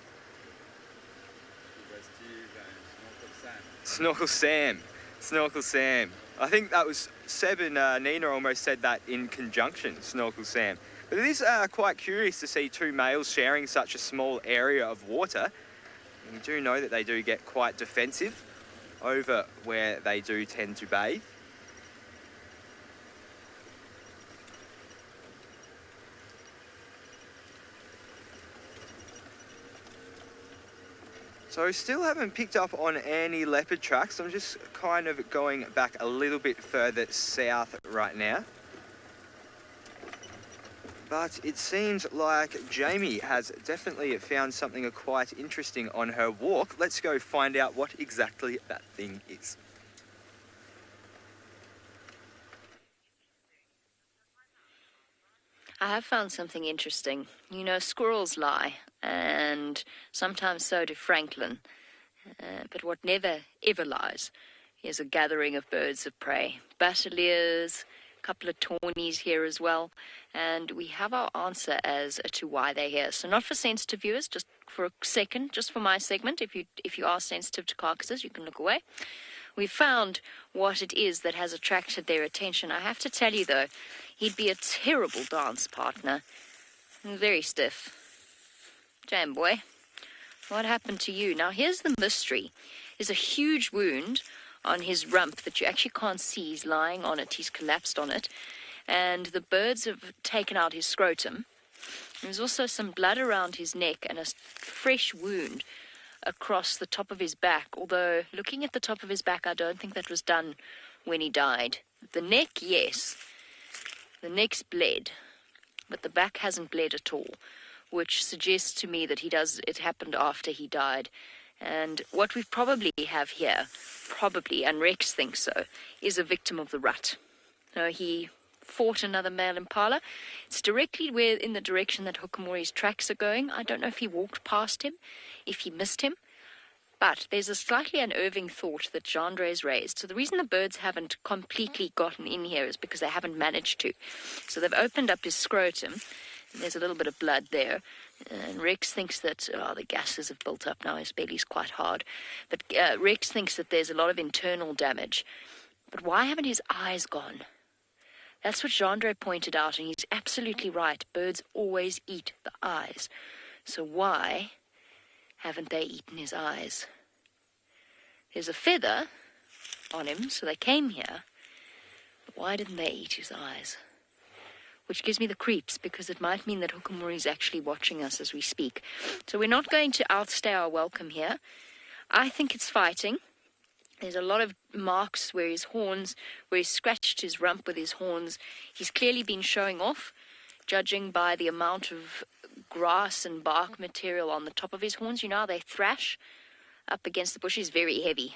Snorkel Sam. Snorkel Sam. I think that was Seb and Nina almost said that in conjunction, Snorkel Sam. But it is quite curious to see two males sharing such a small area of water. And you do know that they do get quite defensive over where they do tend to bathe. So still haven't picked up on any leopard tracks. I'm just kind of going back a little bit further south right now. But it seems like Jamie has definitely found something quite interesting on her walk. Let's go find out what exactly that thing is. I have found something interesting. You know, squirrels lie, and sometimes so do Franklin. But what never, ever lies is a gathering of birds of prey. Battaliers, a couple of tawnies here as well. And we have our answer as to why they're here. So not for sensitive viewers, just for a second, just for my segment. If you are sensitive to carcasses, you can look away. We found what it is that has attracted their attention. I have to tell you, though, he'd be a terrible dance partner. Very stiff. Jam boy, what happened to you? Now, here's the mystery. There's a huge wound on his rump that you actually can't see. He's lying on it. He's collapsed on it. And the birds have taken out his scrotum. There's also some blood around his neck and a fresh wound across the top of his back, although looking at the top of his back, I don't think that was done when he died. The neck, yes. The neck's bled, but the back hasn't bled at all, which suggests to me that it happened after he died. And what we probably have here, and Rex thinks so, is a victim of the rut. Now, he fought another male impala. It's directly in the direction that Hukamori's tracks are going. I don't know if he walked past him, if he missed him, but there's a slightly unnerving thought that Gendre's raised. So the reason the birds haven't completely gotten in here is because they haven't managed to. So they've opened up his scrotum. There's a little bit of blood there. And Rex thinks that the gases have built up now. His belly's quite hard. But Rex thinks that there's a lot of internal damage. But why haven't his eyes gone? That's what Jeandre pointed out, and he's absolutely right. Birds always eat the eyes. So why haven't they eaten his eyes? There's a feather on him, so they came here. But why didn't they eat his eyes? Which gives me the creeps, because it might mean that Hukumuri is actually watching us as we speak. So we're not going to outstay our welcome here. I think it's fighting. There's a lot of marks where he's scratched his rump with his horns. He's clearly been showing off, judging by the amount of grass and bark material on the top of his horns. You know how they thrash up against the bush? He's very heavy.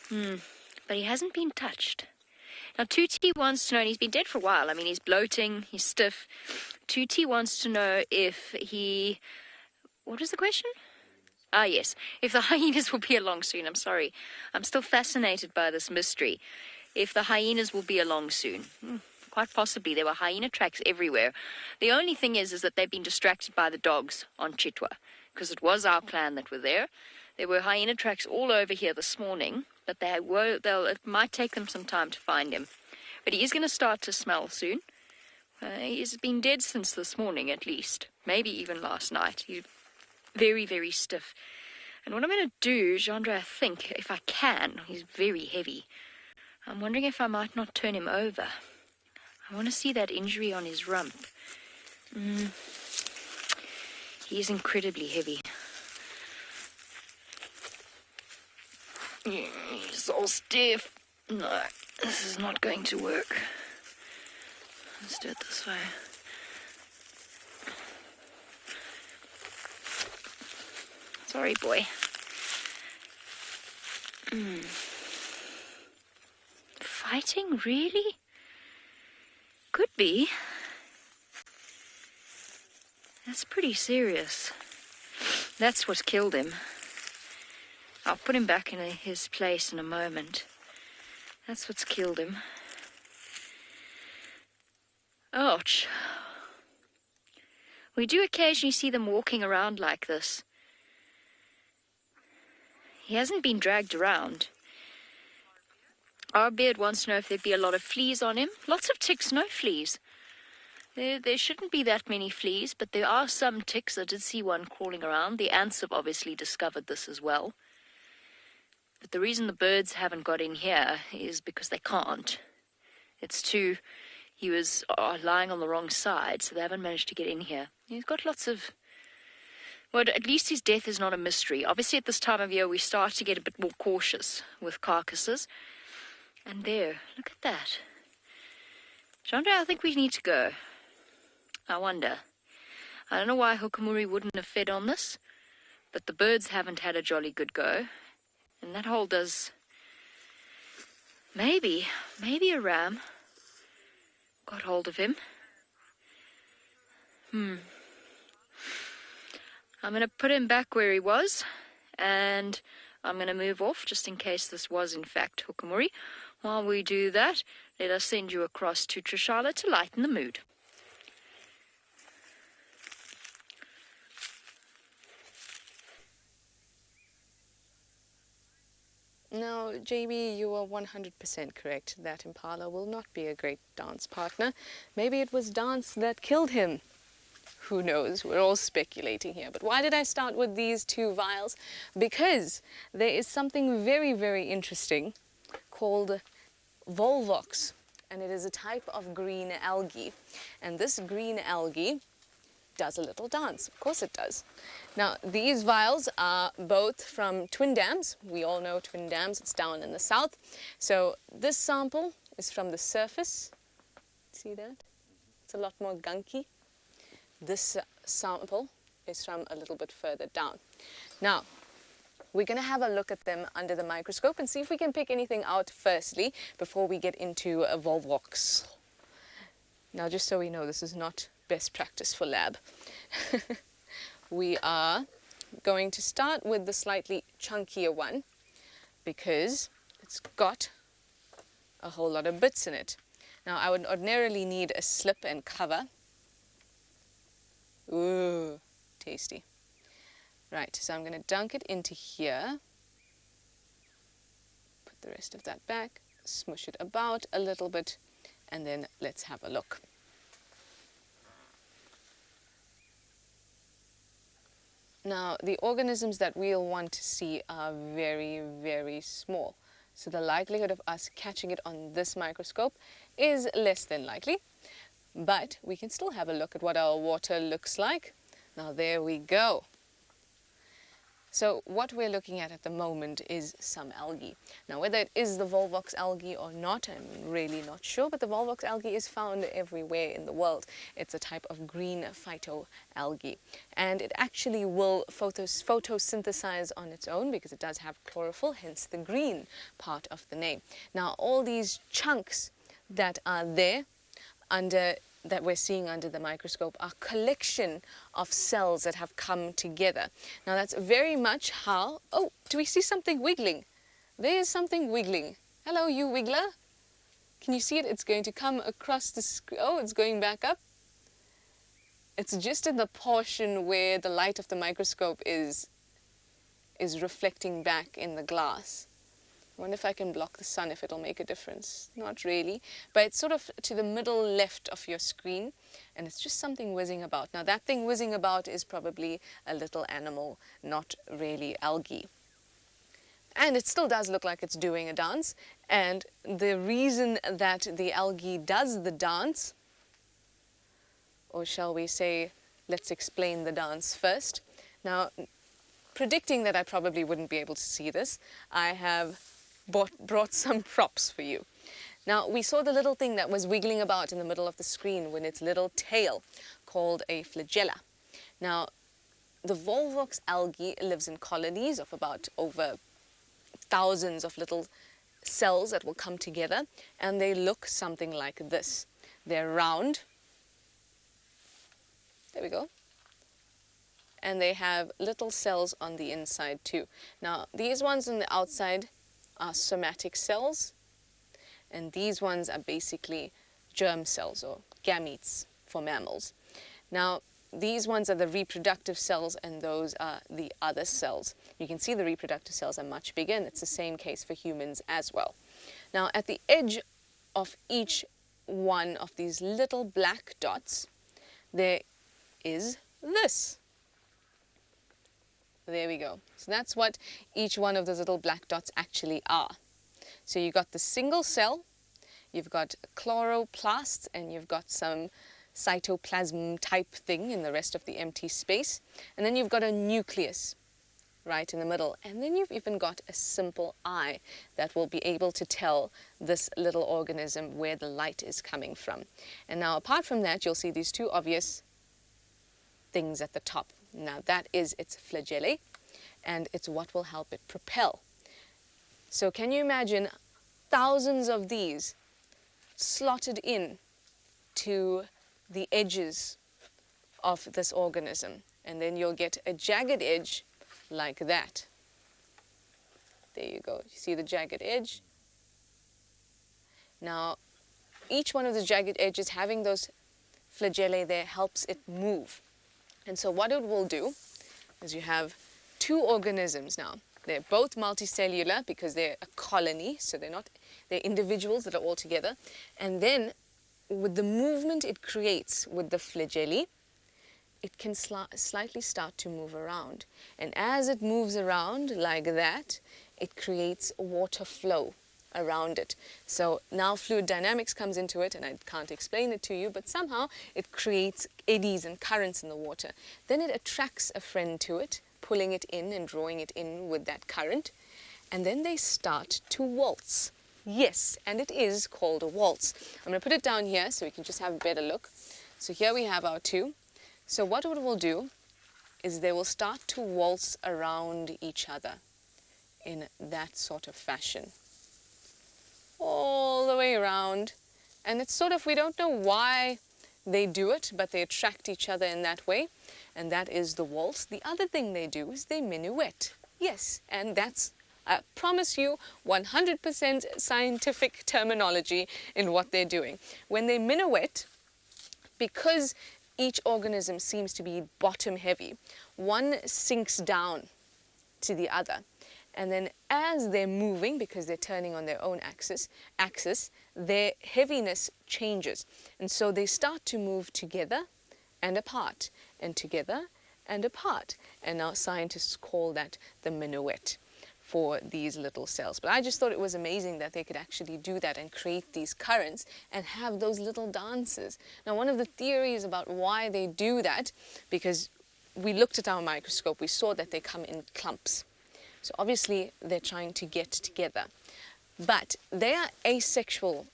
But he hasn't been touched. Now, 2T wants to know, and he's been dead for a while. I mean, he's bloating, he's stiff. 2T wants to know if he... What was the question? Ah, yes. If the hyenas will be along soon. I'm sorry. I'm still fascinated by this mystery. If the hyenas will be along soon. Quite possibly. There were hyena tracks everywhere. The only thing is that they've been distracted by the dogs on Chitwa, because it was our plan that were there. There were hyena tracks all over here this morning, but it might take them some time to find him. But he is going to start to smell soon. He's been dead since this morning, at least. Maybe even last night. He's very, very stiff. And what I'm going to do, Jeandre, I think, if I can, he's very heavy. I'm wondering if I might not turn him over. I want to see that injury on his rump. He is incredibly heavy. He's all stiff. No, this is not going to work. Let's do it this way. Sorry, boy. Fighting, really? Could be. That's pretty serious. That's what's killed him. I'll put him back in his place in a moment. That's what's killed him. Ouch. We do occasionally see them walking around like this. He hasn't been dragged around. Our beard wants to know if there'd be a lot of fleas on him. Lots of ticks, no fleas. There shouldn't be that many fleas, but there are some ticks. I did see one crawling around. The ants have obviously discovered this as well. But the reason the birds haven't got in here is because they can't. He was lying on the wrong side, so they haven't managed to get in here. He's got lots of... Well, at least his death is not a mystery. Obviously, at this time of year, we start to get a bit more cautious with carcasses. And there, look at that. Jeandre, I think we need to go. I wonder. I don't know why Hukumuri wouldn't have fed on this, but the birds haven't had a jolly good go. And that hole does... Maybe a ram got hold of him. I'm going to put him back where he was, and I'm going to move off just in case this was in fact Hukumuri. While we do that, let us send you across to Trishala to lighten the mood. Now, JB, you are 100% correct. That Impala will not be a great dance partner. Maybe it was dance that killed him. Who knows? We're all speculating here. But why did I start with these two vials? Because there is something very, very interesting called Volvox. And it is a type of green algae. And this green algae does a little dance. Of course it does. Now, these vials are both from twin dams. We all know twin dams. It's down in the south. So this sample is from the surface. See that? It's a lot more gunky. This sample is from a little bit further down. Now, we're going to have a look at them under the microscope and see if we can pick anything out firstly before we get into a Volvox. Now, just so we know, this is not best practice for lab. We are going to start with the slightly chunkier one because it's got a whole lot of bits in it. Now I would ordinarily need a slip and cover. Ooh, tasty. Right, so I'm going to dunk it into here. Put the rest of that back, smush it about a little bit, and then let's have a look. Now, the organisms that we'll want to see are very, very small. So the likelihood of us catching it on this microscope is less than likely. But we can still have a look at what our water looks like. Now, there we go. So what we're looking at the moment is some algae. Now, whether it is the Volvox algae or not, I'm really not sure, but the Volvox algae is found everywhere in the world. It's a type of green phytoalgae, and it actually will photosynthesize on its own because it does have chlorophyll, hence the green part of the name. Now, all these chunks that are there that we're seeing under the microscope are collection of cells that have come together. Now that's very much how, oh, do we see something wiggling? There's something wiggling. Hello, you wiggler. Can you see it? It's going to come across the screen. Oh, it's going back up. It's just in the portion where the light of the microscope is reflecting back in the glass. I wonder if I can block the sun, if it'll make a difference. Not really, but it's sort of to the middle left of your screen, and it's just something whizzing about. Now that thing whizzing about is probably a little animal, not really algae. And it still does look like it's doing a dance, and the reason that the algae does the dance, or shall we say, let's explain the dance first. Now, predicting that I probably wouldn't be able to see this, I have brought some props for you. Now, we saw the little thing that was wiggling about in the middle of the screen with its little tail, called a flagella. Now, the Volvox algae lives in colonies of about over thousands of little cells that will come together, and they look something like this. They're round. There we go. And they have little cells on the inside too. Now, these ones on the outside are somatic cells, and these ones are basically germ cells or gametes for mammals. Now, these ones are the reproductive cells, and those are the other cells. You can see the reproductive cells are much bigger, and it's the same case for humans as well. Now, at the edge of each one of these little black dots, there is this. There we go. So that's what each one of those little black dots actually are. So you've got the single cell, you've got chloroplasts, and you've got some cytoplasm type thing in the rest of the empty space. And then you've got a nucleus right in the middle. And then you've even got a simple eye that will be able to tell this little organism where the light is coming from. And now, apart from that, you'll see these two obvious things at the top. Now that is its flagellae, and it's what will help it propel. So can you imagine thousands of these slotted in to the edges of this organism, and then you'll get a jagged edge like that. There you go. You see the jagged edge? Now, each one of the jagged edges having those flagellae there helps it move. And so what it will do is you have two organisms now. They're both multicellular because they're a colony, so they're individuals that are all together. And then with the movement it creates with the flagellae, it can slightly start to move around. And as it moves around like that, it creates water flow around it. So now fluid dynamics comes into it, and I can't explain it to you, but somehow it creates eddies and currents in the water. Then it attracts a friend to it, pulling it in and drawing it in with that current, and then they start to waltz. Yes, and it is called a waltz. I'm going to put it down here so we can just have a better look. So here we have our two. So what it will do is they will start to waltz around each other in that sort of fashion. All the way around, and it's sort of, we don't know why they do it, but they attract each other in that way, and that is the waltz. The other thing they do is they minuet. Yes, and that's I promise you 100% scientific terminology in what they're doing. When they minuet, because each organism seems to be bottom heavy, one sinks down to the other. And then as they're moving, because they're turning on their own axis, their heaviness changes. And so they start to move together and apart, and together and apart. And now scientists call that the minuet for these little cells. But I just thought it was amazing that they could actually do that and create these currents and have those little dances. Now, one of the theories about why they do that, because we looked at our microscope, we saw that they come in clumps. So obviously they're trying to get together. But they are asexual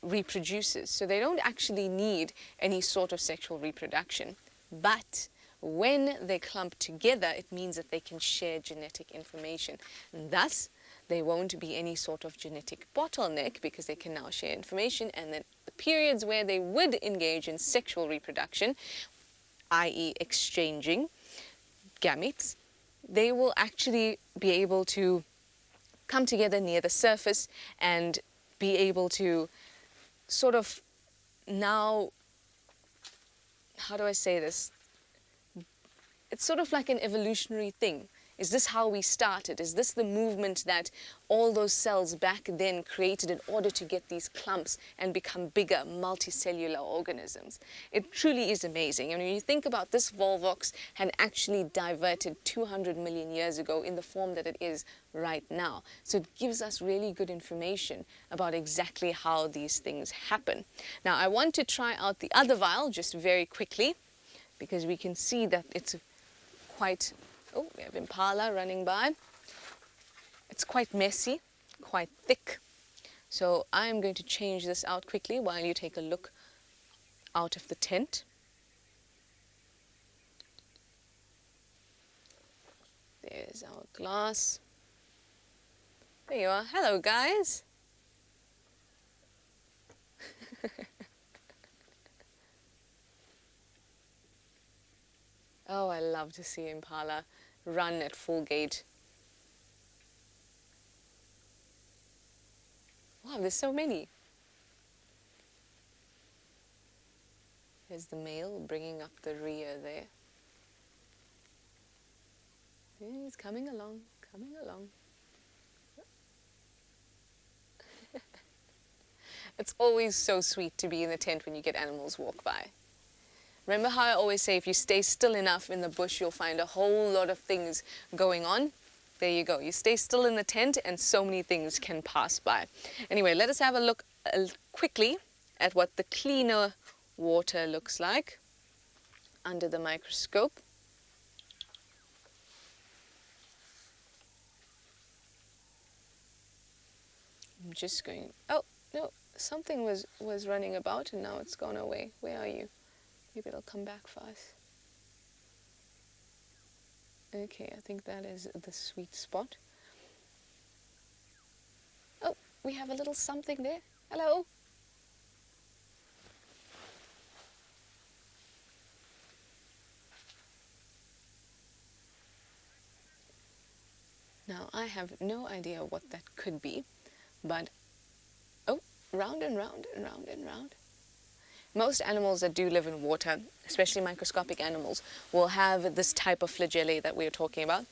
reproducers, so they don't actually need any sort of sexual reproduction. But when they clump together, it means that they can share genetic information. And thus, there won't be any sort of genetic bottleneck because they can now share information. And then the periods where they would engage in sexual reproduction, i.e. exchanging gametes, they will actually be able to come together near the surface and be able to sort of now, how do I say this? It's sort of like an evolutionary thing. Is this how we started? Is this the movement that all those cells back then created in order to get these clumps and become bigger multicellular organisms? It truly is amazing. And when you think about this Volvox had actually diverted 200 million years ago in the form that it is right now. So it gives us really good information about exactly how these things happen. Now I want to try out the other vial just very quickly because we can see that it's quite... Oh, we have Impala running by. It's quite messy, quite thick. So I'm going to change this out quickly while you take a look out of the tent. There's our glass. There you are. Hello, guys. Oh, I love to see Impala run at full gait. Wow, there's so many. There's the male bringing up the rear there. Yeah, he's coming along, coming along. It's always so sweet to be in the tent when you get animals walk by. Remember how I always say if you stay still enough in the bush, you'll find a whole lot of things going on? There you go. You stay still in the tent and so many things can pass by. Anyway, let us have a look quickly at what the cleaner water looks like under the microscope. I'm just going... Oh, no, something was running about and now it's gone away. Where are you? Maybe it'll come back for us. Okay, I think that is the sweet spot. Oh, we have a little something there. Hello. Now, I have no idea what that could be, but... Oh, round and round and round and round. Most animals that do live in water, especially microscopic animals, will have this type of flagellae that we are talking about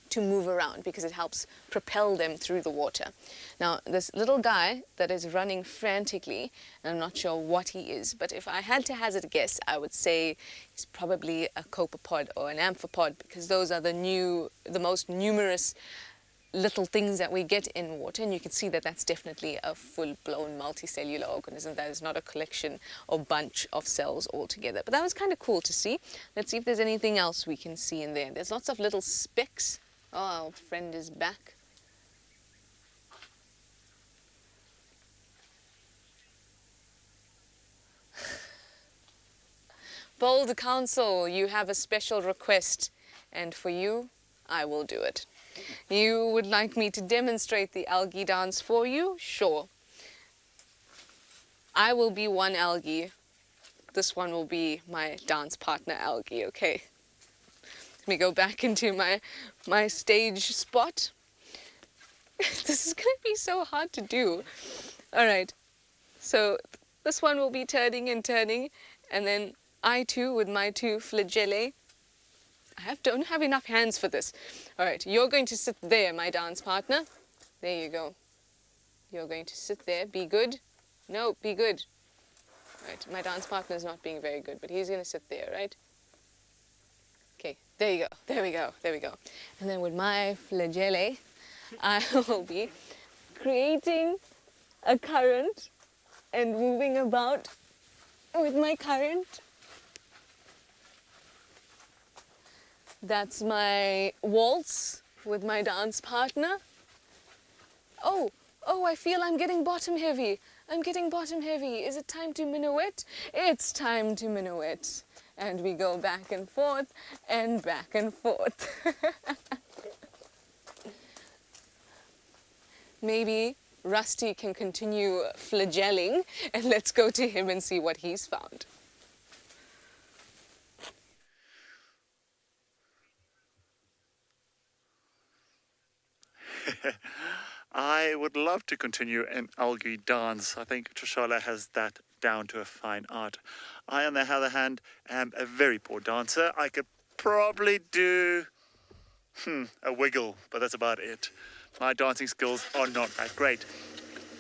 to move around because it helps propel them through the water. Now, this little guy that is running frantically, and I'm not sure what he is, but if I had to hazard a guess, I would say he's probably a copepod or an amphipod because those are the most numerous little things that we get in water, and you can see that that's definitely a full-blown multicellular organism. That is not a collection or bunch of cells altogether. But that was kind of cool to see. Let's see if there's anything else we can see in there. There's lots of little specks. Oh, our friend is back. Bold Council, you have a special request, and for you, I will do it. You would like me to demonstrate the algae dance for you? Sure. I will be one algae. This one will be my dance partner algae, okay? Let me go back into my stage spot. This is going to be so hard to do. All right. So this one will be turning and turning, and then I too with my two flagellae. Don't have enough hands for this. All right, you're going to sit there, my dance partner. There you go. You're going to sit there. Be good. No, be good. Right, my dance partner is not being very good, but he's going to sit there, right? Okay, there you go. There we go. There we go. And then with my flagellae, I will be creating a current and moving about with my current. That's my waltz with my dance partner. Oh, I feel I'm getting bottom heavy. I'm getting bottom heavy. Is it time to minuet? It's time to minuet. And we go back and forth and back and forth. Maybe Rusty can continue flagelling, and let's go to him and see what he's found. I would love to continue an algae dance. I think Trishala has that down to a fine art. I, on the other hand, am a very poor dancer. I could probably do a wiggle, but that's about it. My dancing skills are not that great.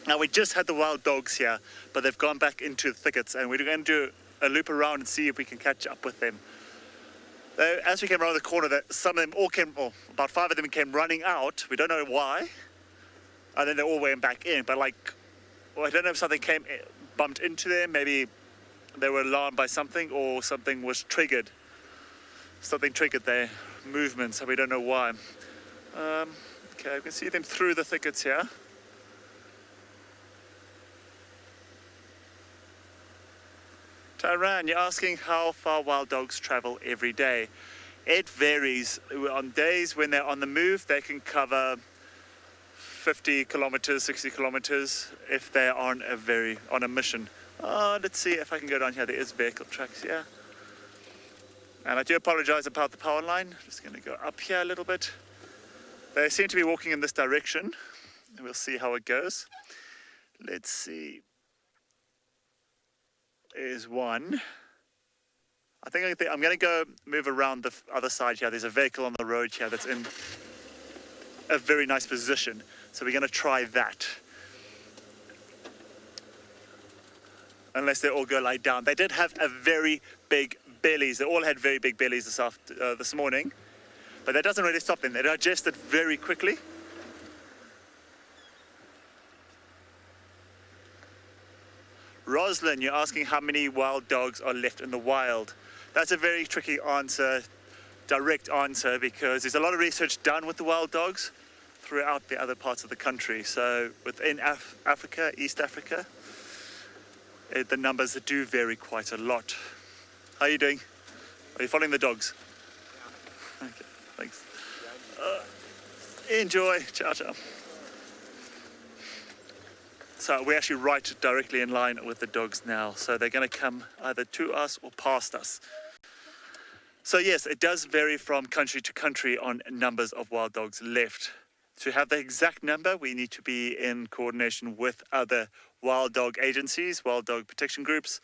Now, we just had the wild dogs here, but they've gone back into the thickets, and we're going to do a loop around and see if we can catch up with them. As we came around the corner, some of them all came, well, about 5 of them came running out. We don't know why. And then they all went back in. But I don't know if something bumped into them. Maybe they were alarmed by something, or something was triggered. Something triggered their movements, and we don't know why. Okay, we can see them through the thickets here. Taran, you're asking how far wild dogs travel every day. It varies. On days when they're on the move, they can cover 50 kilometers, 60 kilometers if they're on a mission. Let's see if I can go down here. There is vehicle tracks here. And I do apologize about the power line. Just going to go up here a little bit. They seem to be walking in this direction. We'll see how it goes. Let's see. There's one. I think I'm going to go move around the other side here. There's a vehicle on the road here that's in a very nice position. So we're going to try that. Unless they all go lie down. They did have a very big bellies. They all had very big bellies this morning. But that doesn't really stop them. They digest it very quickly. Roslyn, you're asking how many wild dogs are left in the wild. That's a very tricky answer, direct answer, because there's a lot of research done with the wild dogs throughout the other parts of the country. So within Africa, East Africa, the numbers do vary quite a lot. How are you doing? Are you following the dogs? Okay, thanks. Enjoy. Ciao, ciao. So we're actually right directly in line with the dogs now. So they're going to come either to us or past us. So yes, it does vary from country to country on numbers of wild dogs left. To have the exact number, we need to be in coordination with other wild dog agencies, wild dog protection groups,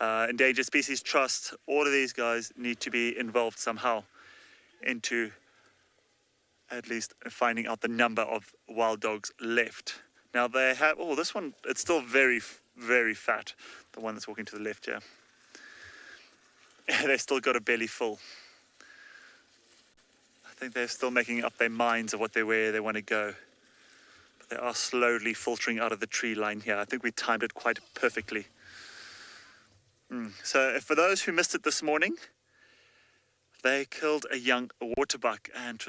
Endangered Species Trust. All of these guys need to be involved somehow into at least finding out the number of wild dogs left. Now they have, this one, it's still very, very fat. The one that's walking to the left here. They've still got a belly full. I think they're still making up their minds of where they want to go. But they are slowly filtering out of the tree line here. I think we timed it quite perfectly. So for those who missed it this morning, they killed a young waterbuck, and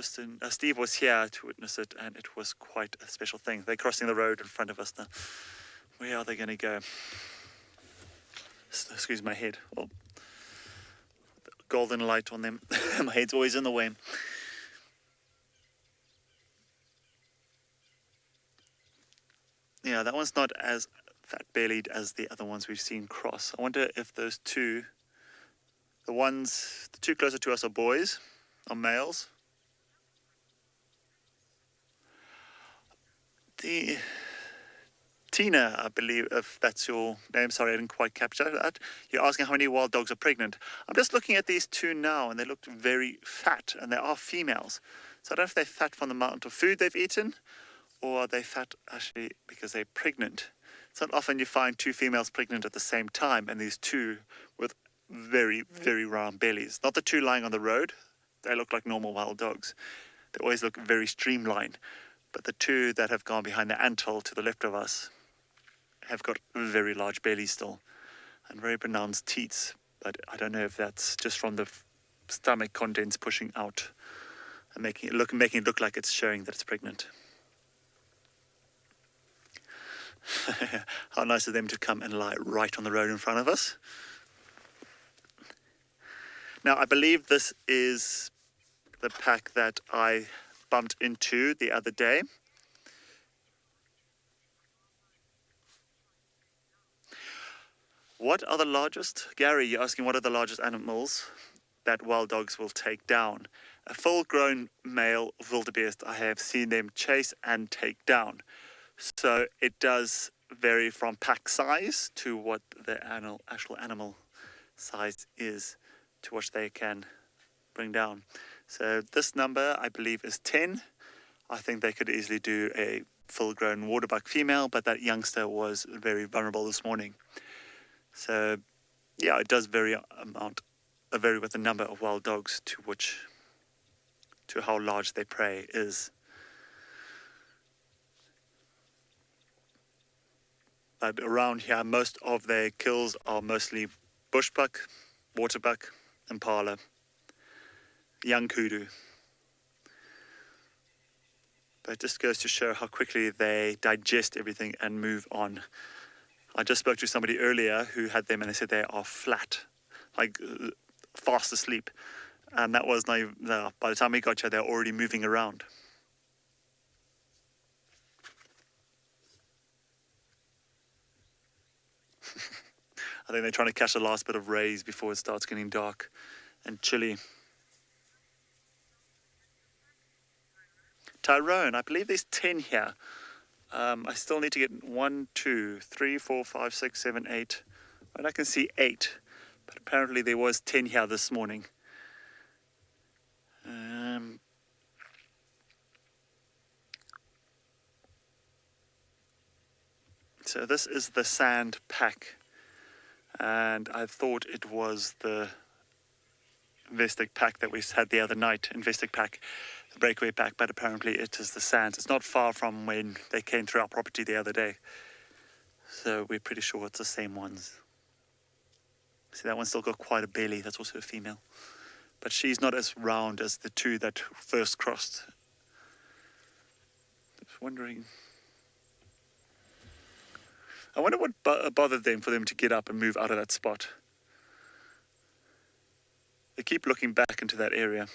Steve was here to witness it, and it was quite a special thing. They're crossing the road in front of us now. Where are they going to go? Excuse my head. The golden light on them. My head's always in the way. Yeah, that one's not as fat-bellied as the other ones we've seen cross. I wonder if those two, the two closer to us are boys, are males. the Tina, I believe, if that's your name. Sorry, I didn't quite capture that. You're asking how many wild dogs are pregnant. I'm just looking at these two now, and they look very fat, and they are females. So I don't know if they're fat from the amount of food they've eaten, or are they fat actually because they're pregnant. It's not often you find two females pregnant at the same time, and these two with very, very round bellies. Not the two lying on the road. They look like normal wild dogs. They always look very streamlined. But the two that have gone behind the anthill to the left of us have got very large bellies still and very pronounced teats. But I don't know if that's just from the stomach contents pushing out and making it look like it's showing that it's pregnant. How nice of them to come and lie right on the road in front of us. Now, I believe this is the pack that I bumped into the other day. What are the largest? Gary, you're asking what are the largest animals that wild dogs will take down? A full-grown male wildebeest, I have seen them chase and take down. So it does vary from pack size to what the actual animal size is to what they can bring down. So this number, I believe, is 10. I think they could easily do a full-grown waterbuck female, but that youngster was very vulnerable this morning. So, yeah, it does vary with the number of wild dogs to how large their prey is. But around here, most of their kills are mostly bushbuck, waterbuck, impala, young kudu. But it just goes to show how quickly they digest everything and move on. I just spoke to somebody earlier who had them and they said they are flat, like fast asleep. And that was by the time we got here, they're already moving around. I think they're trying to catch the last bit of rays before it starts getting dark and chilly. Tyrone, I believe there's 10 here. I still need to get 1, 2, 3, 4, 5, 6, 7, 8. And I can see 8. But apparently there was 10 here this morning. So this is the sand pack. And I thought it was the Vestic pack that we had the other night, Vestic pack, the breakaway pack, but apparently it is the sands. It's not far from when they came through our property the other day. So we're pretty sure it's the same ones. See, that one's still got quite a belly. That's also a female. But she's not as round as the two that first crossed. Just wondering. I wonder what bothered them for them to get up and move out of that spot. They keep looking back into that area.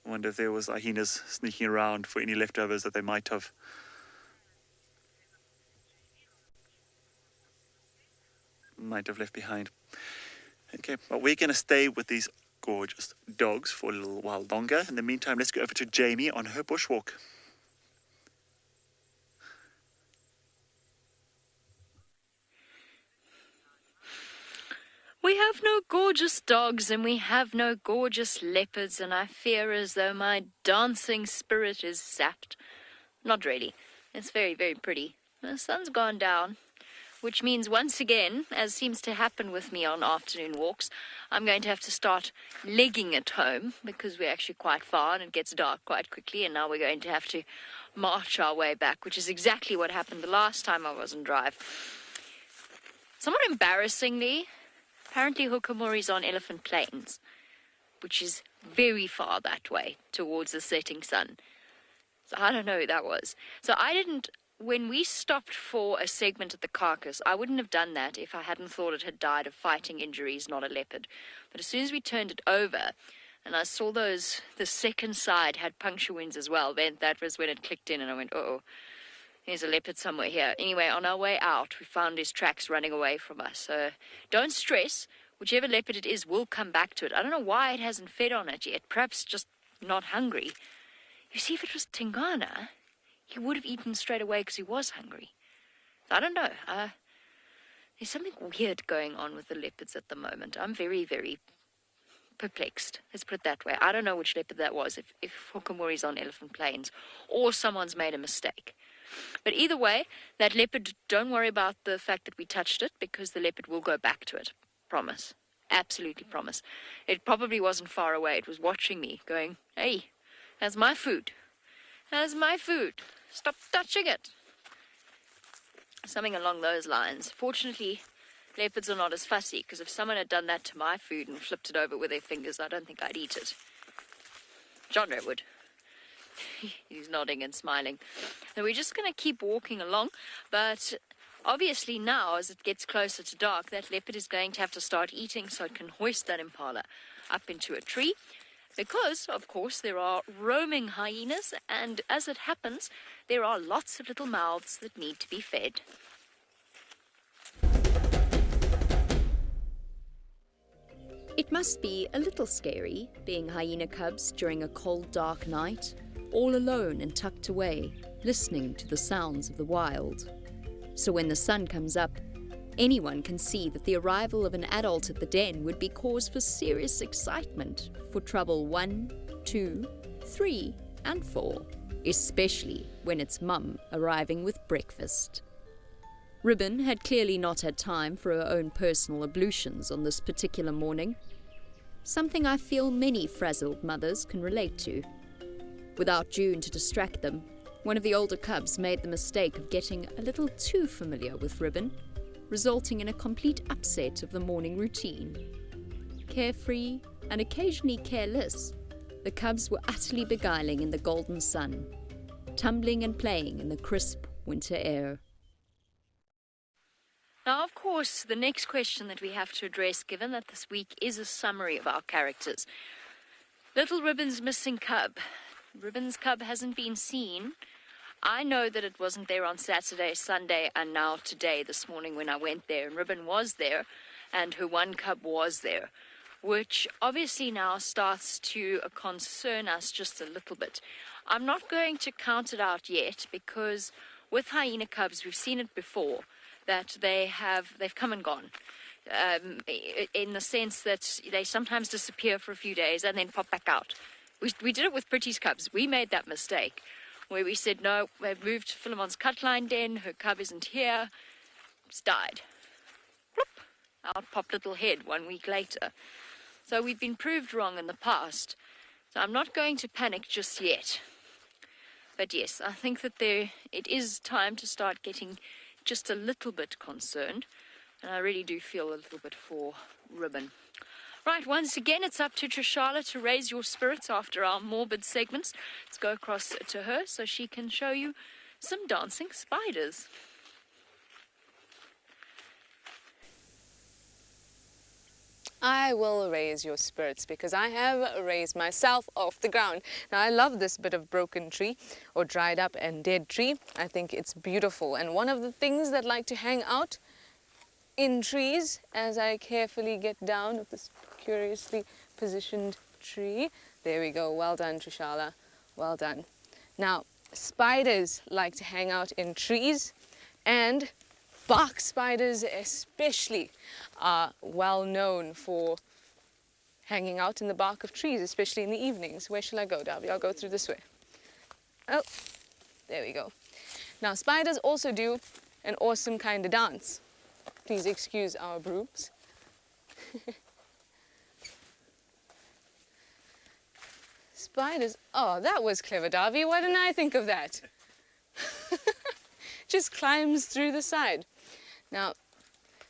I wonder if there was hyenas sneaking around for any leftovers that they might have. Left behind. Okay, well, we're going to stay with these gorgeous dogs for a little while longer. In the meantime, let's go over to Jamie on her bushwalk. We have no gorgeous dogs and we have no gorgeous leopards, and I fear as though my dancing spirit is sapped. Not really. It's very, very pretty. The sun's gone down, which means once again, as seems to happen with me on afternoon walks, I'm going to have to start legging it home because we're actually quite far and it gets dark quite quickly, and now we're going to have to march our way back, which is exactly what happened the last time I was on drive. Somewhat embarrassingly, apparently Hukamuri's on Elephant Plains, which is very far that way towards the setting sun. So I don't know who that was. So when we stopped for a segment at the carcass, I wouldn't have done that if I hadn't thought it had died of fighting injuries, not a leopard. But as soon as we turned it over, and I saw the second side had puncture wounds as well, then that was when it clicked in and I went, uh-oh, there's a leopard somewhere here. Anyway, on our way out, we found his tracks running away from us. So don't stress. Whichever leopard it is will come back to it. I don't know why it hasn't fed on it yet. Perhaps just not hungry. You see, if it was Tingana, he would have eaten straight away because he was hungry. I don't know. There's something weird going on with the leopards at the moment. I'm very, very perplexed. Let's put it that way. I don't know which leopard that was, if Hukamuri's on Elephant Plains or someone's made a mistake. But either way, that leopard, don't worry about the fact that we touched it, because the leopard will go back to it. Promise. Absolutely promise. It probably wasn't far away. It was watching me, going, hey, that's my food. That's my food. Stop touching it. Something along those lines. Fortunately, leopards are not as fussy, because if someone had done that to my food and flipped it over with their fingers, I don't think I'd eat it. John would. He's nodding and smiling. And we're just going to keep walking along, but obviously now, as it gets closer to dark, that leopard is going to have to start eating so it can hoist that impala up into a tree, because, of course, there are roaming hyenas, and as it happens, there are lots of little mouths that need to be fed. It must be a little scary being hyena cubs during a cold, dark night, all alone and tucked away, listening to the sounds of the wild. So when the sun comes up, anyone can see that the arrival of an adult at the den would be cause for serious excitement for trouble 1, 2, 3, and 4, especially when it's Mum arriving with breakfast. Ribbon had clearly not had time for her own personal ablutions on this particular morning, something I feel many frazzled mothers can relate to. Without June to distract them, one of the older cubs made the mistake of getting a little too familiar with Ribbon, resulting in a complete upset of the morning routine. Carefree and occasionally careless, the cubs were utterly beguiling in the golden sun, tumbling and playing in the crisp winter air. Now, of course, the next question that we have to address, given that this week is a summary of our characters. Little Ribbon's missing cub. Ribbon's cub hasn't been seen. I know that it wasn't there on Saturday, Sunday, and now today, this morning when I went there. And Ribbon was there, and her one cub was there, which obviously now starts to concern us just a little bit. I'm not going to count it out yet, because with hyena cubs, we've seen it before, that they've come and gone. In the sense that they sometimes disappear for a few days and then pop back out. We did it with Pretty's cubs. We made that mistake where we said, no, we've moved Philemon's cutline den, her cub isn't here, it's died. Plop, out popped little head 1 week later. So we've been proved wrong in the past. So I'm not going to panic just yet. But yes, I think that it is time to start getting just a little bit concerned. And I really do feel a little bit for Ribbon. Right, once again, it's up to Trishala to raise your spirits after our morbid segments. Let's go across to her so she can show you some dancing spiders. I will raise your spirits because I have raised myself off the ground. Now, I love this bit of broken tree or dried up and dead tree. I think it's beautiful. And one of the things that like to hang out in trees, as I carefully get down with this curiously positioned tree. There we go. Well done, Trishala. Well done. Now, spiders like to hang out in trees, and bark spiders especially are well known for hanging out in the bark of trees, especially in the evenings. Where shall I go, Darby? I'll go through this way. Oh, there we go. Now, spiders also do an awesome kind of dance. Please excuse our brooms. Spiders. Oh, that was clever, Darby. Why didn't I think of that? Just climbs through the side. Now,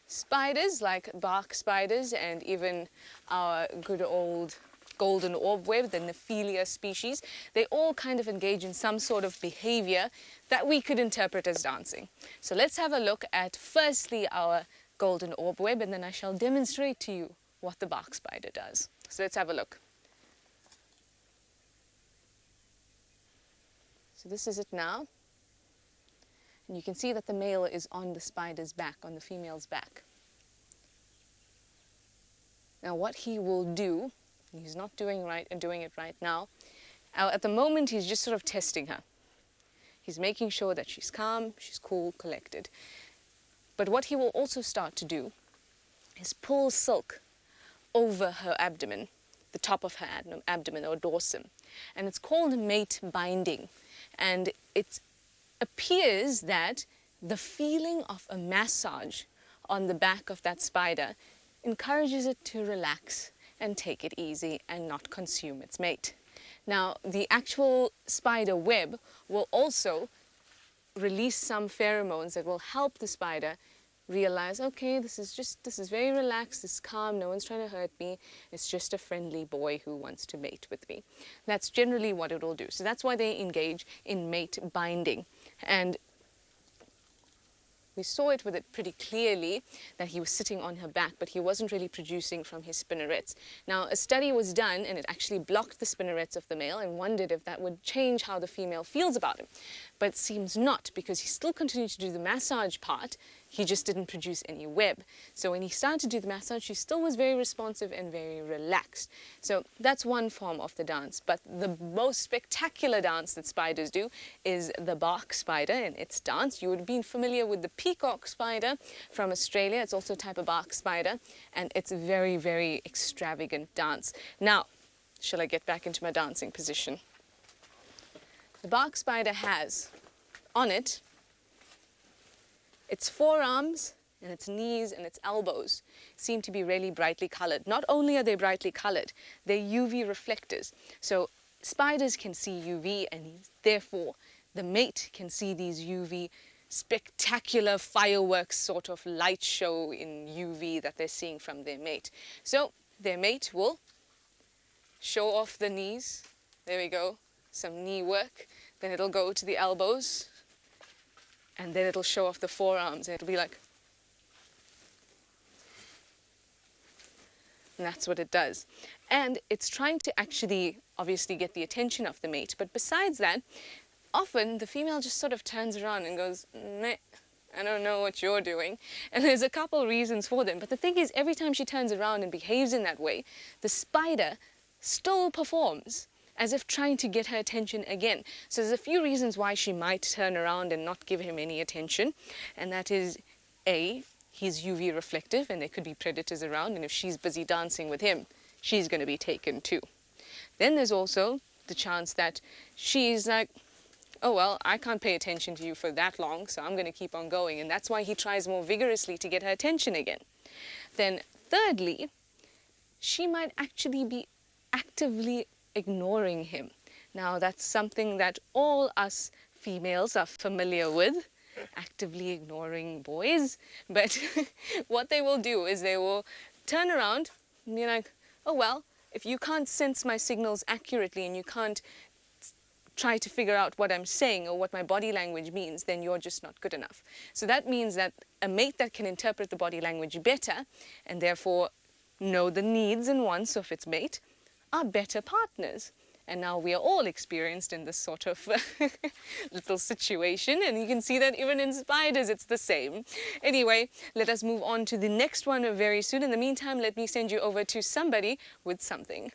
spiders like bark spiders and even our good old golden orb web, the Nephelia species, they all kind of engage in some sort of behavior that we could interpret as dancing. So let's have a look at firstly our golden orb web, and then I shall demonstrate to you what the bark spider does. So let's have a look. So this is it now. And you can see that the male is on the spider's back, on the female's back. Now what he will do, he's not doing it right now, Now, at the moment, he's just sort of testing her. He's making sure that she's calm, she's cool, collected. But what he will also start to do is pull silk over her abdomen, the top of her abdomen or dorsum. And it's called mate binding. And it appears that the feeling of a massage on the back of that spider encourages it to relax and take it easy and not consume its mate. Now, the actual spider web will also release some pheromones that will help the spider realize, okay, this is very relaxed, this is calm, no one's trying to hurt me, it's just a friendly boy who wants to mate with me. That's generally what it will do. So that's why they engage in mate binding. And we saw it with it pretty clearly that he was sitting on her back, but he wasn't really producing from his spinnerets. Now, a study was done and it actually blocked the spinnerets of the male and wondered if that would change how the female feels about him. But it seems not, because he still continued to do the massage part, he just didn't produce any web. So when he started to do the massage, she still was very responsive and very relaxed. So that's one form of the dance. But the most spectacular dance that spiders do is the bark spider and its dance. You would have been familiar with the peacock spider from Australia. It's also a type of bark spider, and it's a very, very extravagant dance. Now, shall I get back into my dancing position? The bark spider has on it its forearms and its knees and its elbows seem to be really brightly colored. Not only are they brightly colored, they're UV reflectors. So spiders can see UV, and therefore the mate can see these UV spectacular fireworks sort of light show in UV that they're seeing from their mate. So their mate will show off the knees. There we go, some knee work. Then it'll go to the elbows. And then it'll show off the forearms, and it'll be like, and that's what it does. And it's trying to actually, obviously, get the attention of the mate. But besides that, often the female just sort of turns around and goes, meh, I don't know what you're doing. And there's a couple reasons for them. But the thing is, every time she turns around and behaves in that way, the spider still performs, as if trying to get her attention again. So there's a few reasons why she might turn around and not give him any attention. And that is, A, he's UV reflective and there could be predators around, and if she's busy dancing with him, she's going to be taken too. Then there's also the chance that she's like, oh well, I can't pay attention to you for that long, so I'm going to keep on going. And that's why he tries more vigorously to get her attention again. Then thirdly, she might actually be actively ignoring him. Now, that's something that all us females are familiar with, actively ignoring boys. But what they will do is they will turn around and be like, oh well, if you can't sense my signals accurately and you can't try to figure out what I'm saying or what my body language means, then you're just not good enough. So that means that a mate that can interpret the body language better and therefore know the needs and wants of its mate are better partners. And now we are all experienced in this sort of little situation, and you can see that even in spiders it's the same. Anyway, let us move on to the next one very soon. In the meantime, let me send you over to somebody with something.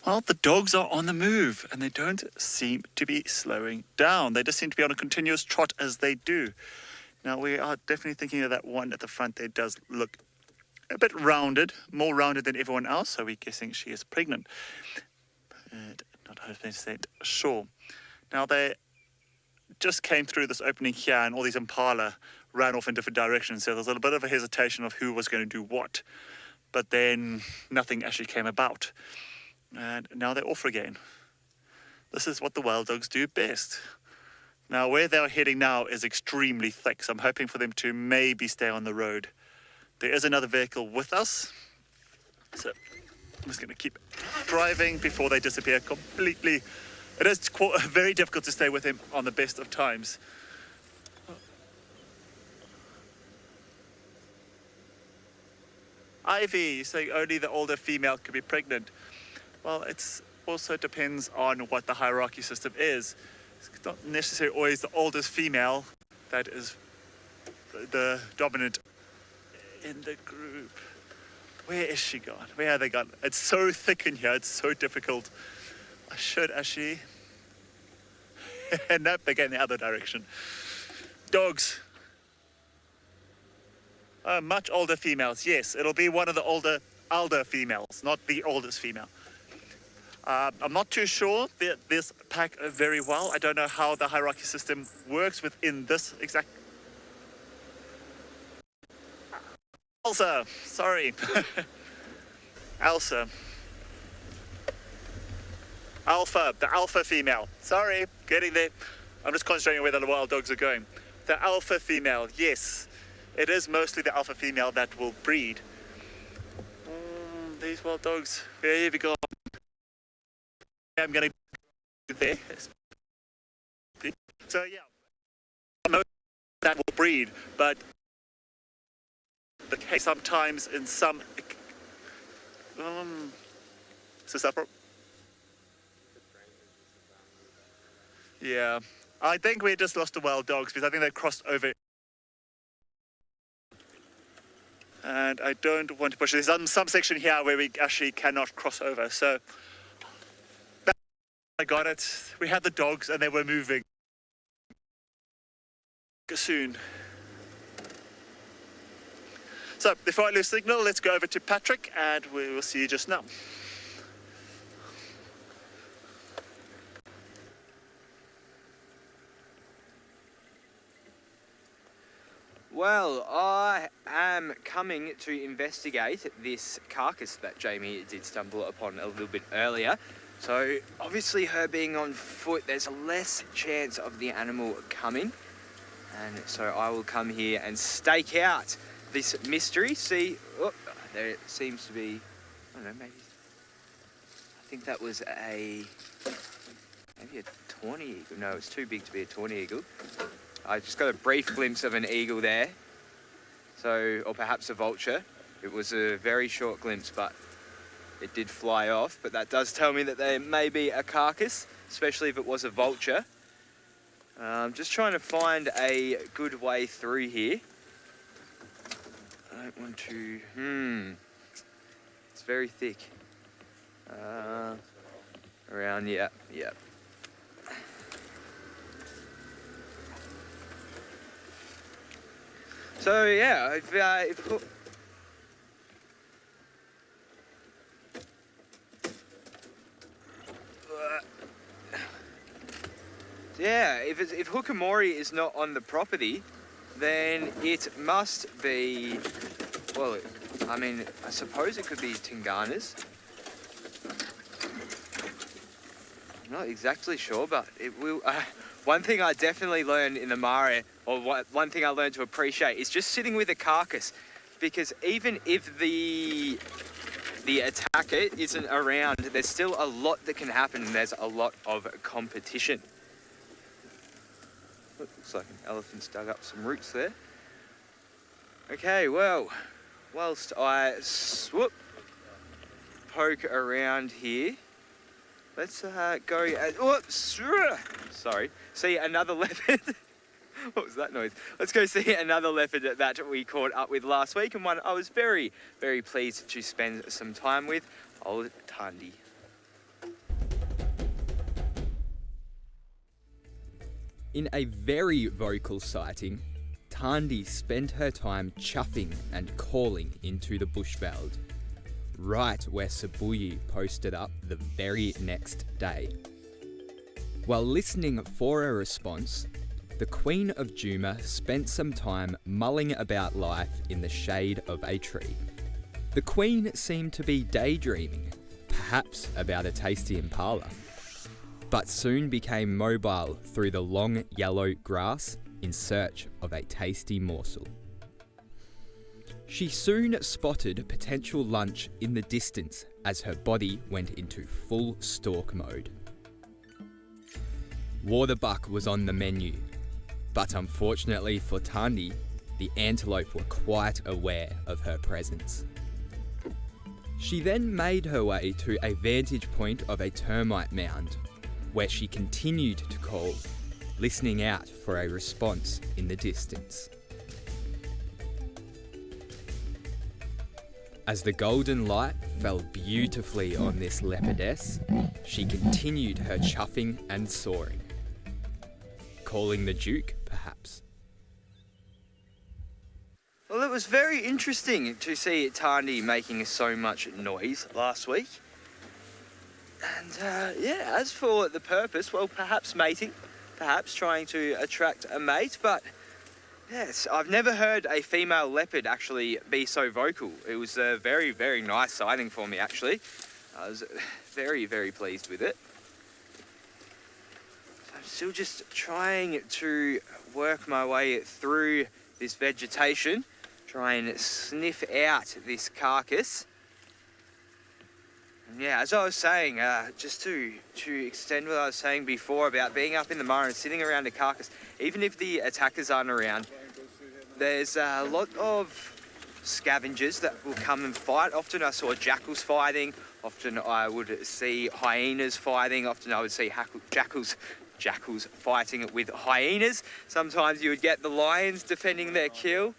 Well, the dogs are on the move and they don't seem to be slowing down. They just seem to be on a continuous trot as they do. Now, we are definitely thinking of that one at the front there does look a bit rounded, more rounded than everyone else, so we're guessing she is pregnant. But not 100% sure. Now, they just came through this opening here and all these impala ran off in different directions, so there's a little bit of a hesitation of who was going to do what. But then nothing actually came about. And now they're off again. This is what the wild dogs do best. Now, where they're heading now is extremely thick, so I'm hoping for them to maybe stay on the road. There is another vehicle with us, so I'm just going to keep driving before they disappear completely. It is very difficult to stay with him on the best of times. Ivy, you say only the older female could be pregnant. Well, it also depends on what the hierarchy system is. It's not necessarily always the oldest female that is the dominant in the group. Where is she gone? Where are they gone? It's so thick in here, it's so difficult. I should actually... Nope, they're going the other direction. Dogs. Much older females, yes. It'll be one of the older females, not the oldest female. I'm not too sure this pack very well. I don't know how the hierarchy system works within this exact... Elsa, sorry. Elsa. Alpha, the alpha female. Sorry, getting there. I'm just concentrating on where the wild dogs are going. The alpha female, yes. It is mostly the alpha female that will breed. These wild dogs, where have you gone? I'm going to go there. So yeah, most that will breed, but the case sometimes in some... is this up? Yeah, I think we just lost the wild dogs because I think they crossed over. And I don't want to push. There's some section here where we actually cannot cross over. So I got it. We had the dogs and they were moving. Soon. So before I lose signal, let's go over to Patrick and we will see you just now. Well, I am coming to investigate this carcass that Jamie did stumble upon a little bit earlier. So obviously her being on foot, there's less chance of the animal coming. And so I will come here and stake out this mystery. See, oh, there it seems to be, I don't know, maybe, I think that was maybe a tawny eagle. No, it's too big to be a tawny eagle. I just got a brief glimpse of an eagle there. So, or perhaps a vulture. It was a very short glimpse, but it did fly off. But that does tell me that there may be a carcass, especially if it was a vulture. I'm just trying to find a good way through here. I don't want to... It's very thick. Around, yeah. So yeah, if Hukamori is not on the property, then it must be, well, I mean, I suppose it could be Tingana's. I'm not exactly sure, but it will. One thing I definitely learned in the Mara, or one thing I learned to appreciate, is just sitting with a carcass, because even if the attacker isn't around, there's still a lot that can happen, and there's a lot of competition. Looks like an elephant's dug up some roots there. Okay, well, whilst I poke around here, let's go. Oops, sorry. See another leopard. What was that noise? Let's go see another leopard that we caught up with last week, and one I was very, very pleased to spend some time with, old Tandy. In a very vocal sighting, Tandy spent her time chuffing and calling into the bushveld, right where Sabuyi posted up the very next day. While listening for a response, the Queen of Juma spent some time mulling about life in the shade of a tree. The Queen seemed to be daydreaming, perhaps about a tasty Impala, but soon became mobile through the long yellow grass in search of a tasty morsel. She soon spotted potential lunch in the distance as her body went into full stalk mode. Waterbuck was on the menu, but unfortunately for Tandy, the antelope were quite aware of her presence. She then made her way to a vantage point of a termite mound, where she continued to call, listening out for a response in the distance. As the golden light fell beautifully on this leopardess, she continued her chuffing and soaring. Calling the Duke, perhaps. Well, it was very interesting to see Tandy making so much noise last week. And yeah, as for the purpose, well, perhaps mating, perhaps trying to attract a mate, but yes, I've never heard a female leopard actually be so vocal. It was a very, very nice sighting for me, actually. I was very, very pleased with it. I'm still just trying to work my way through this vegetation, try and sniff out this carcass. And yeah, as I was saying, just to extend what I was saying before about being up in the Mara and sitting around a carcass, even if the attackers aren't around, there's a lot of scavengers that will come and fight. Often I saw jackals fighting, often I would see hyenas fighting, often I would see jackals fighting with hyenas. Sometimes you would get the lions defending their kill.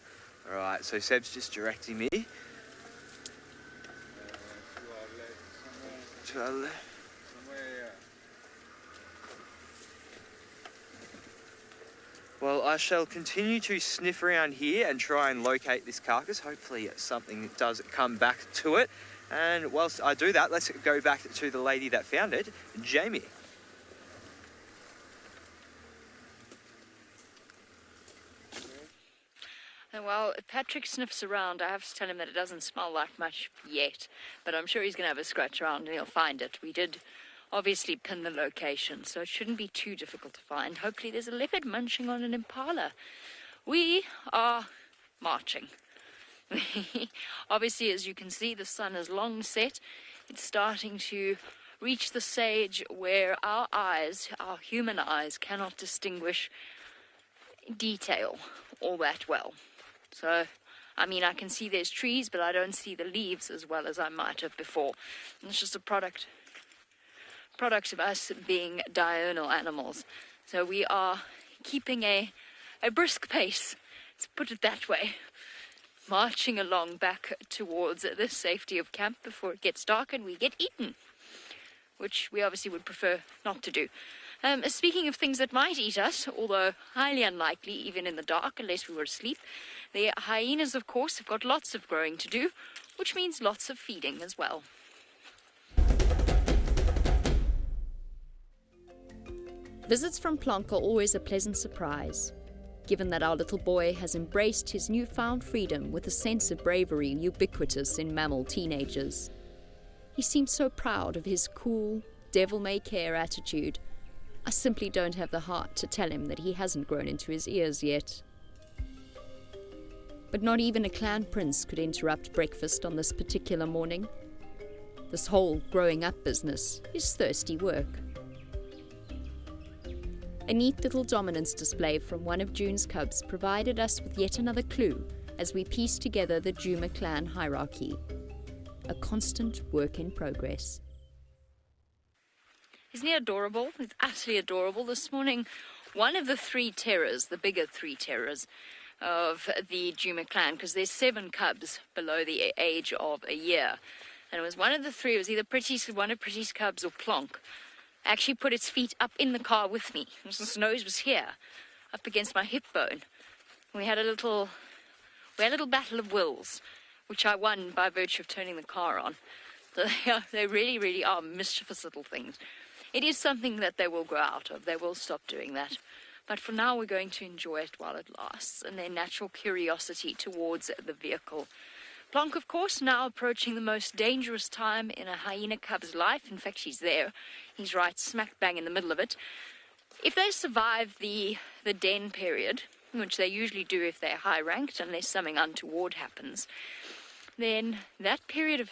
All right, so Seb's just directing me. To our left. Well, I shall continue to sniff around here and try and locate this carcass. Hopefully something does come back to it. And whilst I do that, let's go back to the lady that found it, Jamie. And while Patrick sniffs around, I have to tell him that it doesn't smell like much yet, but I'm sure he's going to have a scratch around and he'll find it. We did obviously pin the location, so it shouldn't be too difficult to find. Hopefully there's a leopard munching on an impala. We are marching. Obviously, as you can see, the sun is long set. It's starting to reach the stage where our eyes, our human eyes, cannot distinguish detail all that well. So, I mean, I can see there's trees, but I don't see the leaves as well as I might have before. And it's just a product of us being diurnal animals. So we are keeping a brisk pace, let's put it that way, marching along back towards the safety of camp before it gets dark and we get eaten, which we obviously would prefer not to do. Speaking of things that might eat us, although highly unlikely even in the dark unless we were asleep, the hyenas, of course, have got lots of growing to do, which means lots of feeding as well. Visits from Plonk are always a pleasant surprise, given that our little boy has embraced his newfound freedom with a sense of bravery ubiquitous in mammal teenagers. He seems so proud of his cool, devil-may-care attitude. I simply don't have the heart to tell him that he hasn't grown into his ears yet. But not even a clan prince could interrupt breakfast on this particular morning. This whole growing up business is thirsty work. A neat little dominance display from one of June's cubs provided us with yet another clue as we pieced together the Juma clan hierarchy. A constant work in progress. Isn't he adorable? He's utterly adorable. This morning, one of the three terrors, the bigger three terrors of the Juma clan, because there's 7 cubs below the age of a year, and it was one of the three, it was either one of Pretty's cubs or Plonk, actually put its feet up in the car with me. Its nose was here, up against my hip bone. We had a little battle of wills, which I won by virtue of turning the car on. So they really, really are mischievous little things. It is something that they will grow out of. They will stop doing that. But for now, we're going to enjoy it while it lasts, and their natural curiosity towards the vehicle. Plonk, of course, now approaching the most dangerous time in a hyena cub's life. In fact, he's there. He's right smack bang in the middle of it. If they survive the den period, which they usually do if they're high-ranked, unless something untoward happens, then that period of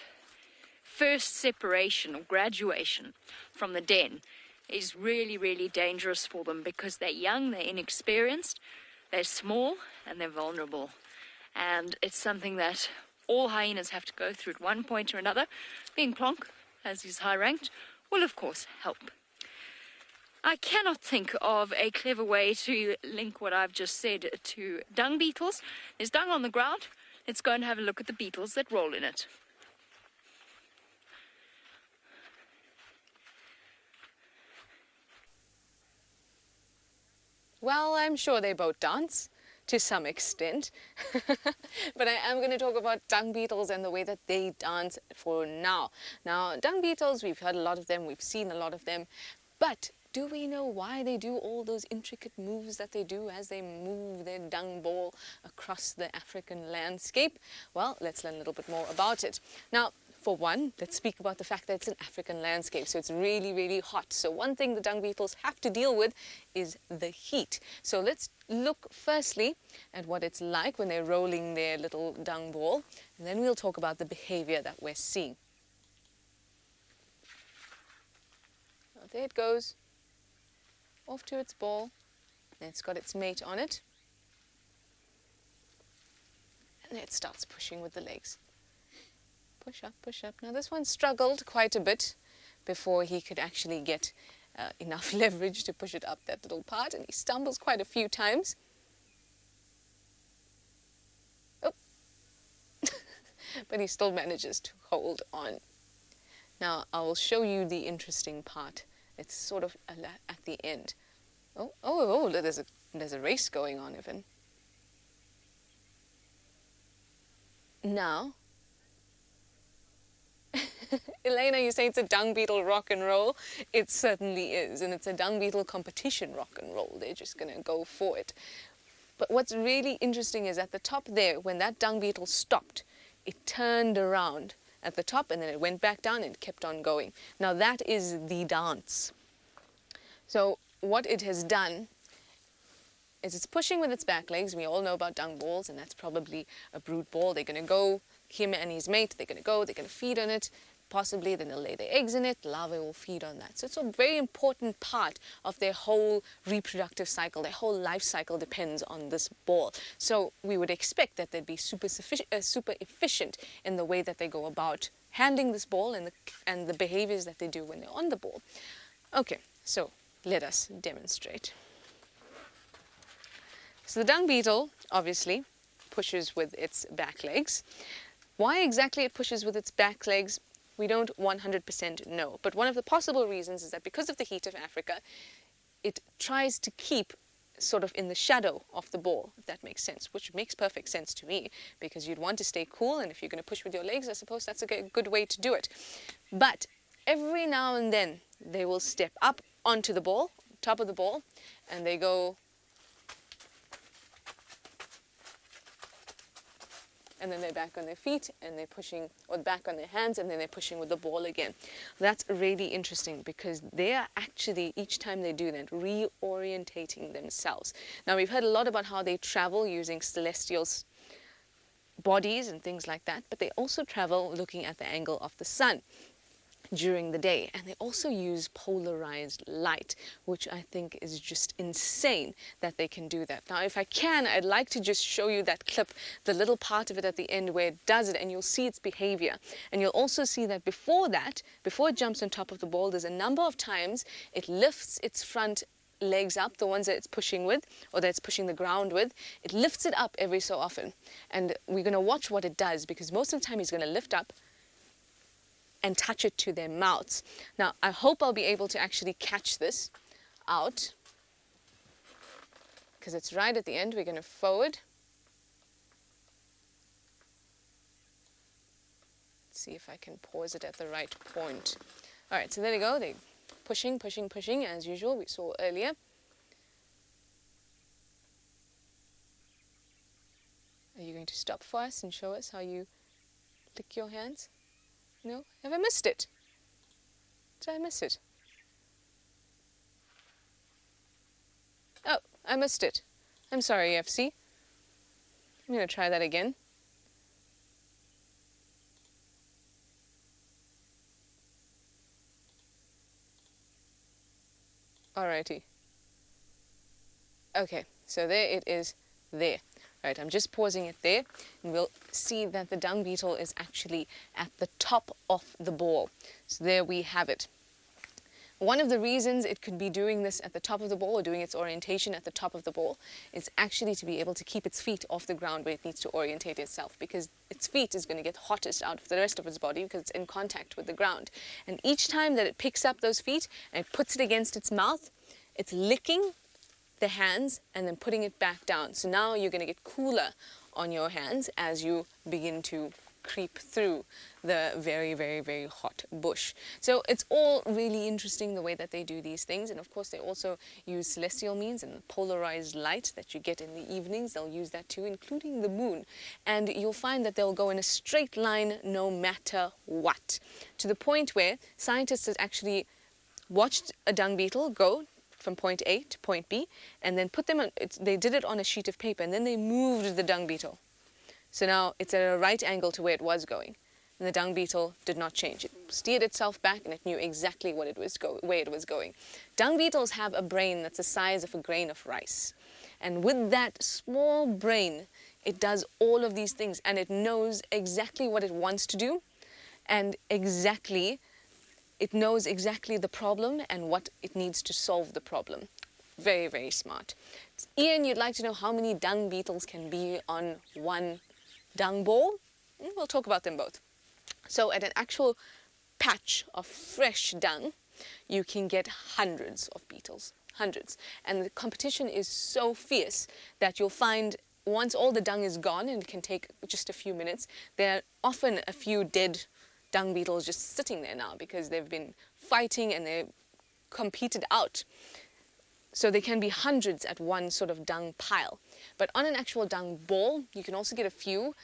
first separation or graduation from the den is really, really dangerous for them because they're young, they're inexperienced, they're small, and they're vulnerable. And it's something that all hyenas have to go through at one point or another. Being Plonk, as he's high-ranked, will of course help. I cannot think of a clever way to link what I've just said to dung beetles. There's dung on the ground. Let's go and have a look at the beetles that roll in it. Well, I'm sure they both dance to some extent. But I am going to talk about dung beetles and the way that they dance for now. Now, dung beetles, we've heard a lot of them, we've seen a lot of them, but do we know why they do all those intricate moves that they do as they move their dung ball across the African landscape? Well, let's learn a little bit more about it. Now, for one, let's speak about the fact that it's an African landscape, so it's really, really hot. So one thing the dung beetles have to deal with is the heat. So let's look firstly at what it's like when they're rolling their little dung ball, and then we'll talk about the behavior that we're seeing. Now, there it goes, off to its ball, and it's got its mate on it, and then it starts pushing with the legs. Push up, push up. Now this one struggled quite a bit before he could actually get enough leverage to push it up that little part, and he stumbles quite a few times. Oh. But he still manages to hold on. Now I will show you the interesting part. It's sort of at the end. Oh, there's a race going on even. Now, Elena, you say it's a dung beetle rock and roll. It certainly is, and it's a dung beetle competition rock and roll. They're just going to go for it. But what's really interesting is at the top there, when that dung beetle stopped, it turned around at the top and then it went back down and it kept on going. Now that is the dance. So what it has done is it's pushing with its back legs. We all know about dung balls, and that's probably a brood ball. They're going to go, him and his mate, they're going to go, they're going to feed on it. Possibly then they'll lay their eggs in it, larvae will feed on that. So it's a very important part of their whole reproductive cycle. Their whole life cycle depends on this ball. So we would expect that they'd be super efficient in the way that they go about handling this ball and the behaviors that they do when they're on the ball. Okay, so let us demonstrate. So the dung beetle obviously pushes with its back legs. Why exactly it pushes with its back legs, we don't 100% know. But one of the possible reasons is that because of the heat of Africa, it tries to keep sort of in the shadow of the ball, if that makes sense, which makes perfect sense to me, because you'd want to stay cool, and if you're going to push with your legs, I suppose that's a good way to do it. But every now and then, they will step up onto the ball, top of the ball, and they go, and then they're back on their feet and they're pushing, or back on their hands, and then they're pushing with the ball again. That's really interesting because they are actually, each time they do that, reorientating themselves. Now, we've heard a lot about how they travel using celestial bodies and things like that, but they also travel looking at the angle of the sun during the day, and they also use polarized light, which I think is just insane that they can do that. Now, if I can, I'd like to just show you that clip, the little part of it at the end where it does it, and you'll see its behavior. And you'll also see that before it jumps on top of the ball, there's a number of times it lifts its front legs up, the ones that it's pushing with, or that it's pushing the ground with. It lifts it up every so often, and we're going to watch what it does, because most of the time he's going to lift up and touch it to their mouths. Now, I hope I'll be able to actually catch this out, because it's right at the end. We're going to forward. Let's see if I can pause it at the right point. All right, so there we go. They're pushing, pushing, pushing, as usual, we saw earlier. Are you going to stop for us and show us how you lick your hands? No? Have I missed it? Did I miss it? Oh, I missed it. I'm sorry, FC. I'm going to try that again. Alrighty. Okay, so there it is there. Right, I'm just pausing it there, and we'll see that the dung beetle is actually at the top of the ball. So there we have it. One of the reasons it could be doing this at the top of the ball, or doing its orientation at the top of the ball, is actually to be able to keep its feet off the ground where it needs to orientate itself, because its feet is going to get hottest out of the rest of its body because it's in contact with the ground. And each time that it picks up those feet and it puts it against its mouth, it's licking the hands and then putting it back down. So now you're going to get cooler on your hands as you begin to creep through the very, very, very hot bush. So it's all really interesting the way that they do these things. And of course, they also use celestial means and the polarized light that you get in the evenings. They'll use that too, including the moon. And you'll find that they'll go in a straight line no matter what, to the point where scientists have actually watched a dung beetle go from point A to point B and then put them on, they did it on a sheet of paper, and then they moved the dung beetle. So now it's at a right angle to where it was going. And the dung beetle did not change. It steered itself back and it knew exactly what it was where it was going. Dung beetles have a brain that's the size of a grain of rice. And with that small brain, it does all of these things, and it knows exactly what it wants to do, and it knows exactly the problem and what it needs to solve the problem. Very, very smart. Ian, you'd like to know how many dung beetles can be on one dung ball? We'll talk about them both. So at an actual patch of fresh dung, you can get hundreds of beetles, hundreds. And the competition is so fierce that you'll find once all the dung is gone, and it can take just a few minutes, there are often a few dead dung beetles just sitting there now because they've been fighting and they're competed out. So there can be hundreds at one sort of dung pile. But on an actual dung ball, you can also get a few.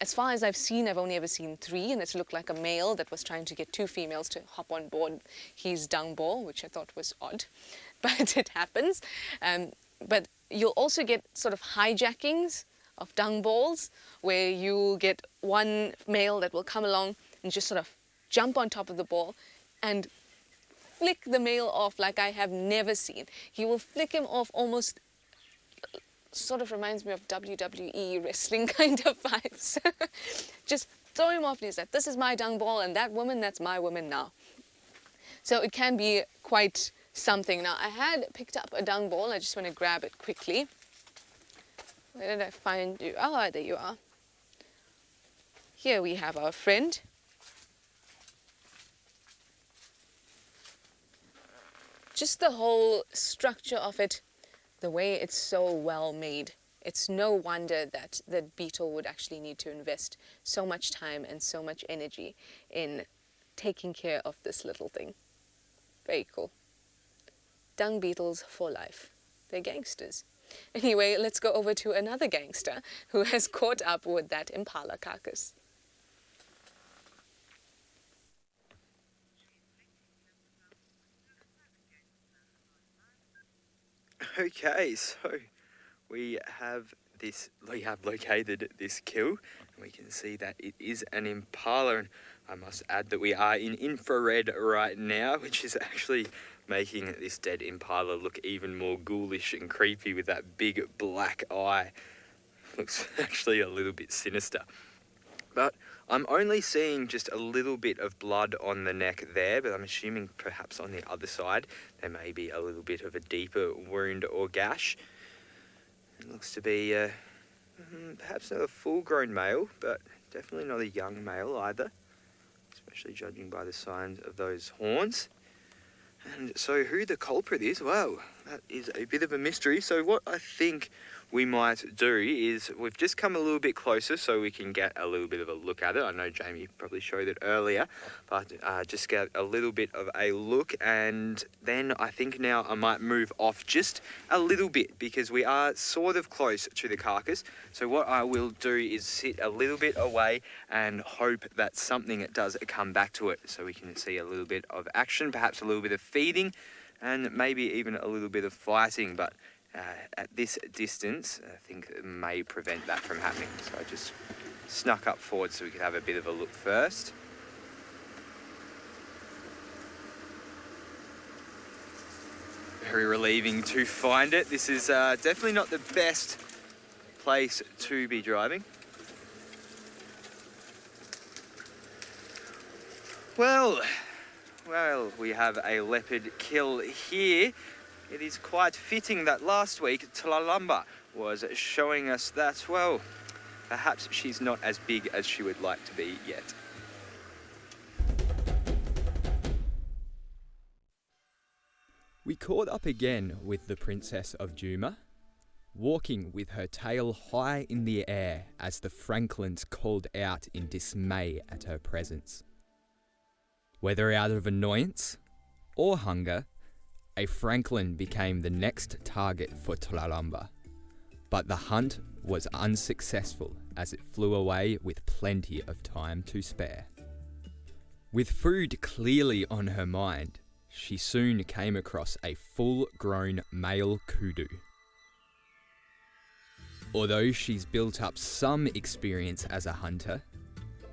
As far as I've seen, I've only ever seen 3, and it looked like a male that was trying to get 2 females to hop on board his dung ball, which I thought was odd, but it happens. But you'll also get sort of hijackings of dung balls, where you'll get one male that will come along and just sort of jump on top of the ball and flick the male off like I have never seen. He will flick him off almost, sort of reminds me of WWE wrestling kind of vibes. Just throw him off and he's like, this is my dung ball, and that woman, that's my woman now. So it can be quite something. Now, I had picked up a dung ball. I just want to grab it quickly. Where did I find you? Ah, there you are. Here we have our friend. Just the whole structure of it, the way it's so well made. It's no wonder that the beetle would actually need to invest so much time and so much energy in taking care of this little thing. Very cool. Dung beetles for life. They're gangsters. Anyway, let's go over to another gangster who has caught up with that impala carcass. Okay, so we have located this kill, and we can see that it is an impala. And I must add that we are in infrared right now, which is actually making this dead impala look even more ghoulish and creepy with that big black eye. Looks actually a little bit sinister. But I'm only seeing just a little bit of blood on the neck there, but I'm assuming perhaps on the other side there may be a little bit of a deeper wound or gash. It looks to be perhaps not a full-grown male, but definitely not a young male either, especially judging by the signs of those horns. And so who the culprit is, well, that is a bit of a mystery. So what I think we might do is we've just come a little bit closer so we can get a little bit of a look at it. I know Jamie probably showed it earlier, but just get a little bit of a look, and then I think now I might move off just a little bit because we are sort of close to the carcass. So what I will do is sit a little bit away and hope that something does come back to it so we can see a little bit of action, perhaps a little bit of feeding, and maybe even a little bit of fighting, but at this distance, I think it may prevent that from happening. So I just snuck up forward so we could have a bit of a look first. Very relieving to find it. This is definitely not the best place to be driving. Well, we have a leopard kill here. It is quite fitting that last week Talalamba was showing us that, well, perhaps she's not as big as she would like to be yet. We caught up again with the Princess of Juma, walking with her tail high in the air as the Franklins called out in dismay at her presence. Whether out of annoyance or hunger, a Franklin became the next target for Tlalamba. But the hunt was unsuccessful as it flew away with plenty of time to spare. With food clearly on her mind, she soon came across a full-grown male kudu. Although she's built up some experience as a hunter,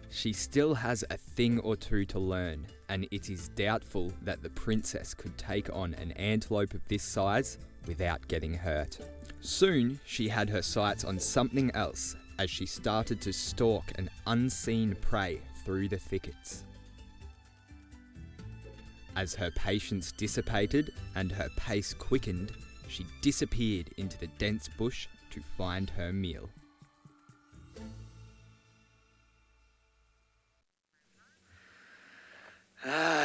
she still has a thing or two to learn, and it is doubtful that the princess could take on an antelope of this size without getting hurt. Soon, she had her sights on something else as she started to stalk an unseen prey through the thickets. As her patience dissipated and her pace quickened, she disappeared into the dense bush to find her meal.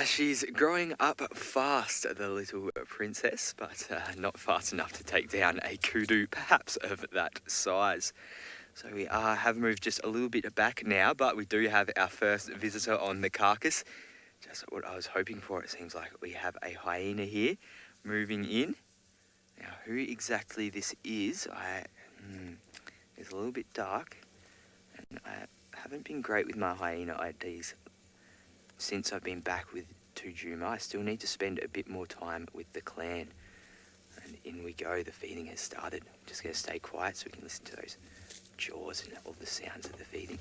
She's growing up fast, the little princess, but not fast enough to take down a kudu, perhaps of that size. So we have moved just a little bit back now, but we do have our first visitor on the carcass. Just what I was hoping for. It seems like we have a hyena here moving in. Now, who exactly this is, it's a little bit dark, and I haven't been great with my hyena IDs since I've been back to Juma. I still need to spend a bit more time with the clan. And in we go, the feeding has started. I'm just going to stay quiet so we can listen to those jaws and all the sounds of the feeding.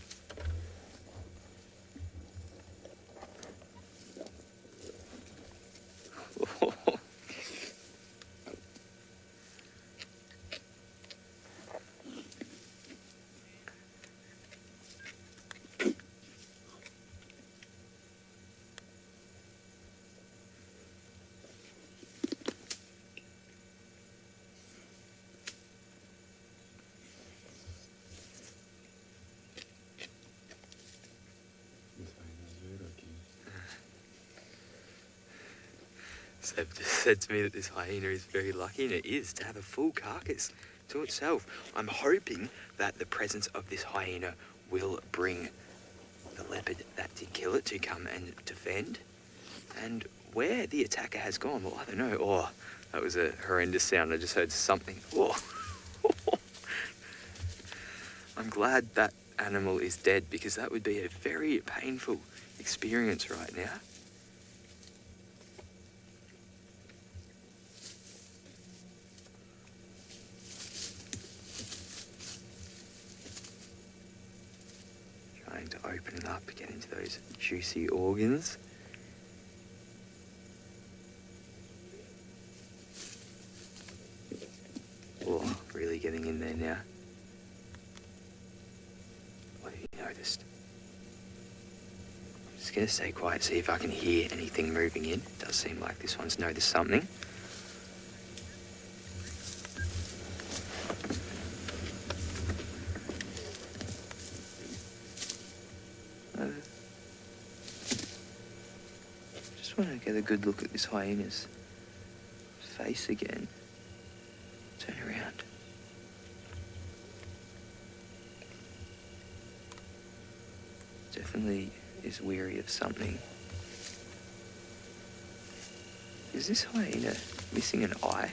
Seb just said to me that this hyena is very lucky, and it is, to have a full carcass to itself. I'm hoping that the presence of this hyena will bring the leopard that did kill it to come and defend. And where the attacker has gone, well, I don't know. Oh, that was a horrendous sound. I just heard something. Oh. I'm glad that animal is dead, because that would be a very painful experience right now. To open it up, get into those juicy organs. Oh, really getting in there now. What have you noticed? I'm just going to stay quiet, see if I can hear anything moving in. It does seem like this one's noticed something. Just want to get a good look at this hyena's face again. Turn around. Definitely is weary of something. Is this hyena missing an eye?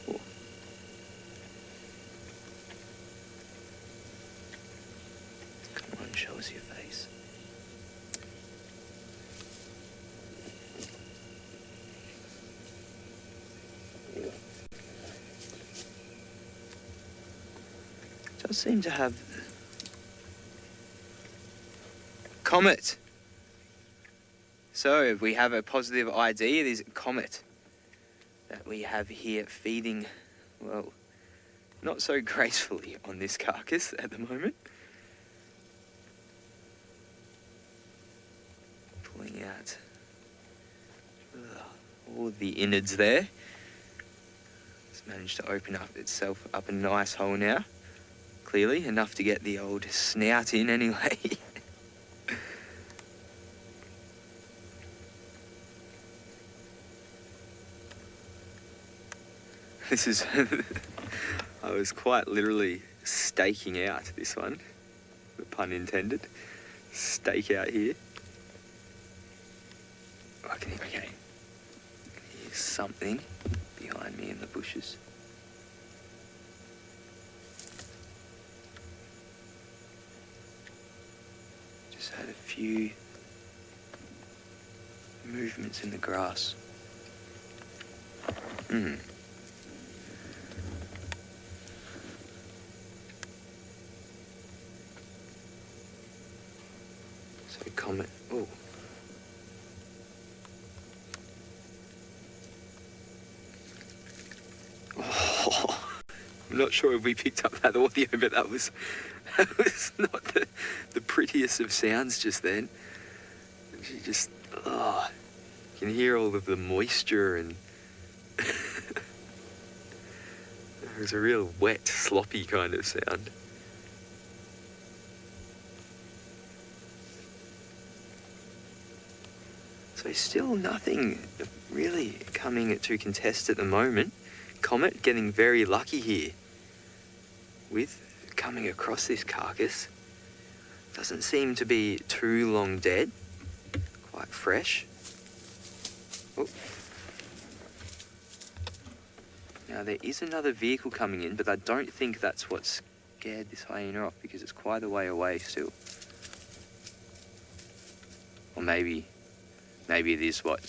Oh. Come on, show us your face. Does seem to have Comet. So we have a positive ID. It is Comet that we have here feeding, well, not so gracefully on this carcass at the moment. Pulling out all of the innards there. It's managed to open up itself up a nice hole now. Clearly enough to get the old snout in anyway. This is, I was quite literally staking out this one, the pun intended. Stake out here. Okay. Here's something behind me in the bushes. Just had a few movements in the grass. So comet. Oh. I'm not sure if we picked up that audio, but that was not the prettiest of sounds just then. She just, you can hear all of the moisture, and it was a real wet, sloppy kind of sound. So still nothing really coming to contest at the moment. Comet getting very lucky here with coming across this carcass. Doesn't seem to be too long dead. Quite fresh. Oh. Now there is another vehicle coming in, but I don't think that's what scared this hyena off, because it's quite a way away still. Or maybe it is what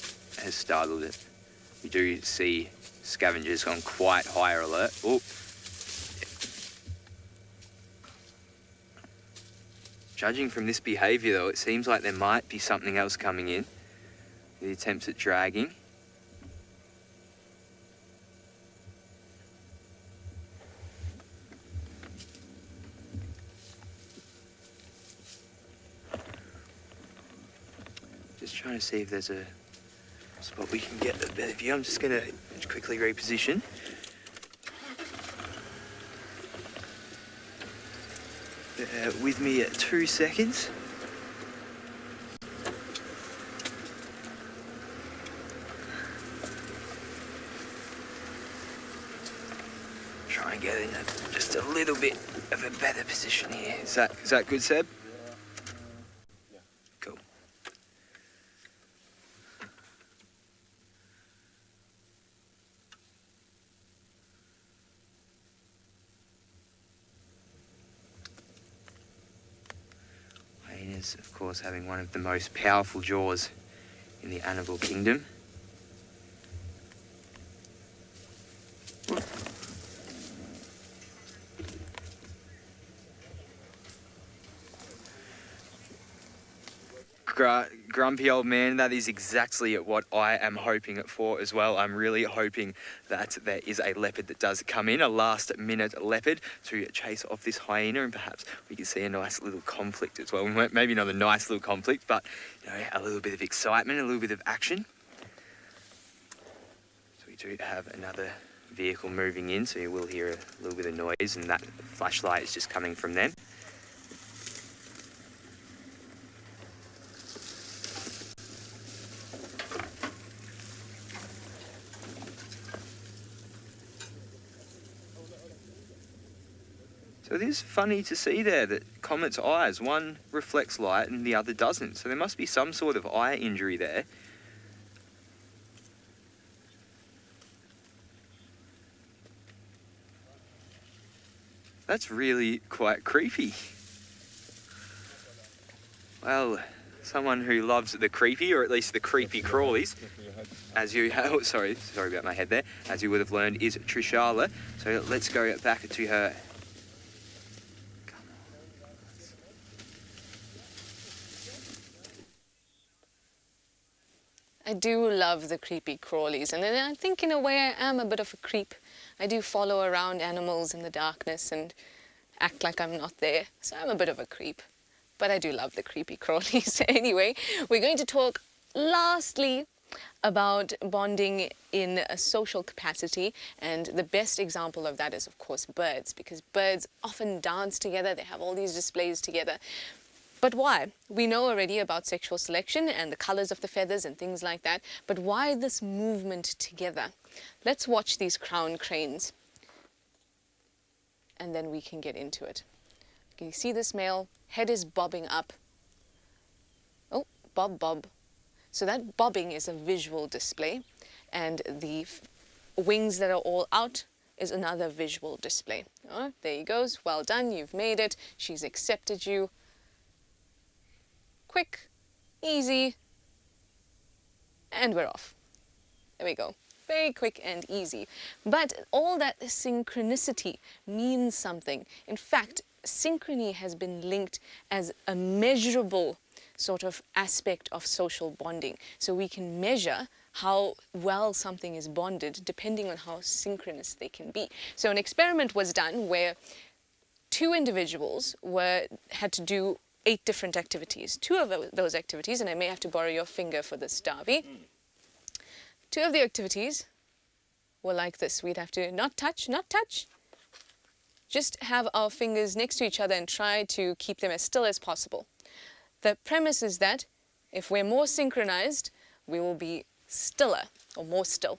has startled it. We do see Scavengers on quite higher alert. Oh. Judging from this behaviour though, it seems like there might be something else coming in. The attempts at dragging. Just trying to see if there's a spot we can get a better view. I'm just going to quickly reposition. With me at 2 seconds. Try and get in just a little bit of a better position here. Is that good, Seb? Yeah. Cool. Hyenas, of course, having one of the most powerful jaws in the animal kingdom. Grumpy old man, that is exactly what I am hoping for as well. I'm really hoping that there is a leopard that does come in, a last minute leopard to chase off this hyena, and perhaps we can see a nice little conflict as well. Maybe not a nice little conflict, but you know, a little bit of excitement, a little bit of action. So we do have another vehicle moving in, so you will hear a little bit of noise, and that flashlight is just coming from them. So it is funny to see there that Comet's eyes, one reflects light and the other doesn't. So there must be some sort of eye injury there. That's really quite creepy. Well, someone who loves the creepy, or at least the creepy crawlies, as you have, sorry about my head there, as you would have learned, is Trishala. So let's go back to her. I do love the creepy crawlies, and I think in a way I am a bit of a creep. I do follow around animals in the darkness and act like I'm not there, so I'm a bit of a creep. But I do love the creepy crawlies. Anyway, we're going to talk lastly about bonding in a social capacity, and the best example of that is of course birds, because birds often dance together, they have all these displays together. But why? We know already about sexual selection and the colors of the feathers and things like that, but why this movement together? Let's watch these crown cranes, and then we can get into it. Can you see this male? Head is bobbing up. Oh, bob, bob. So that bobbing is a visual display, and the wings that are all out is another visual display. Oh, there he goes. Well done. You've made it. She's accepted you. Quick, easy, and we're off. There we go. Very quick and easy. But all that synchronicity means something. In fact, synchrony has been linked as a measurable sort of aspect of social bonding. So we can measure how well something is bonded depending on how synchronous they can be. So an experiment was done where two individuals had to do 8 different activities. 2 of those activities, and I may have to borrow your finger for this, Darby. 2 of the activities were like this. We'd have to not touch, just have our fingers next to each other and try to keep them as still as possible. The premise is that if we're more synchronized, we will be stiller or more still.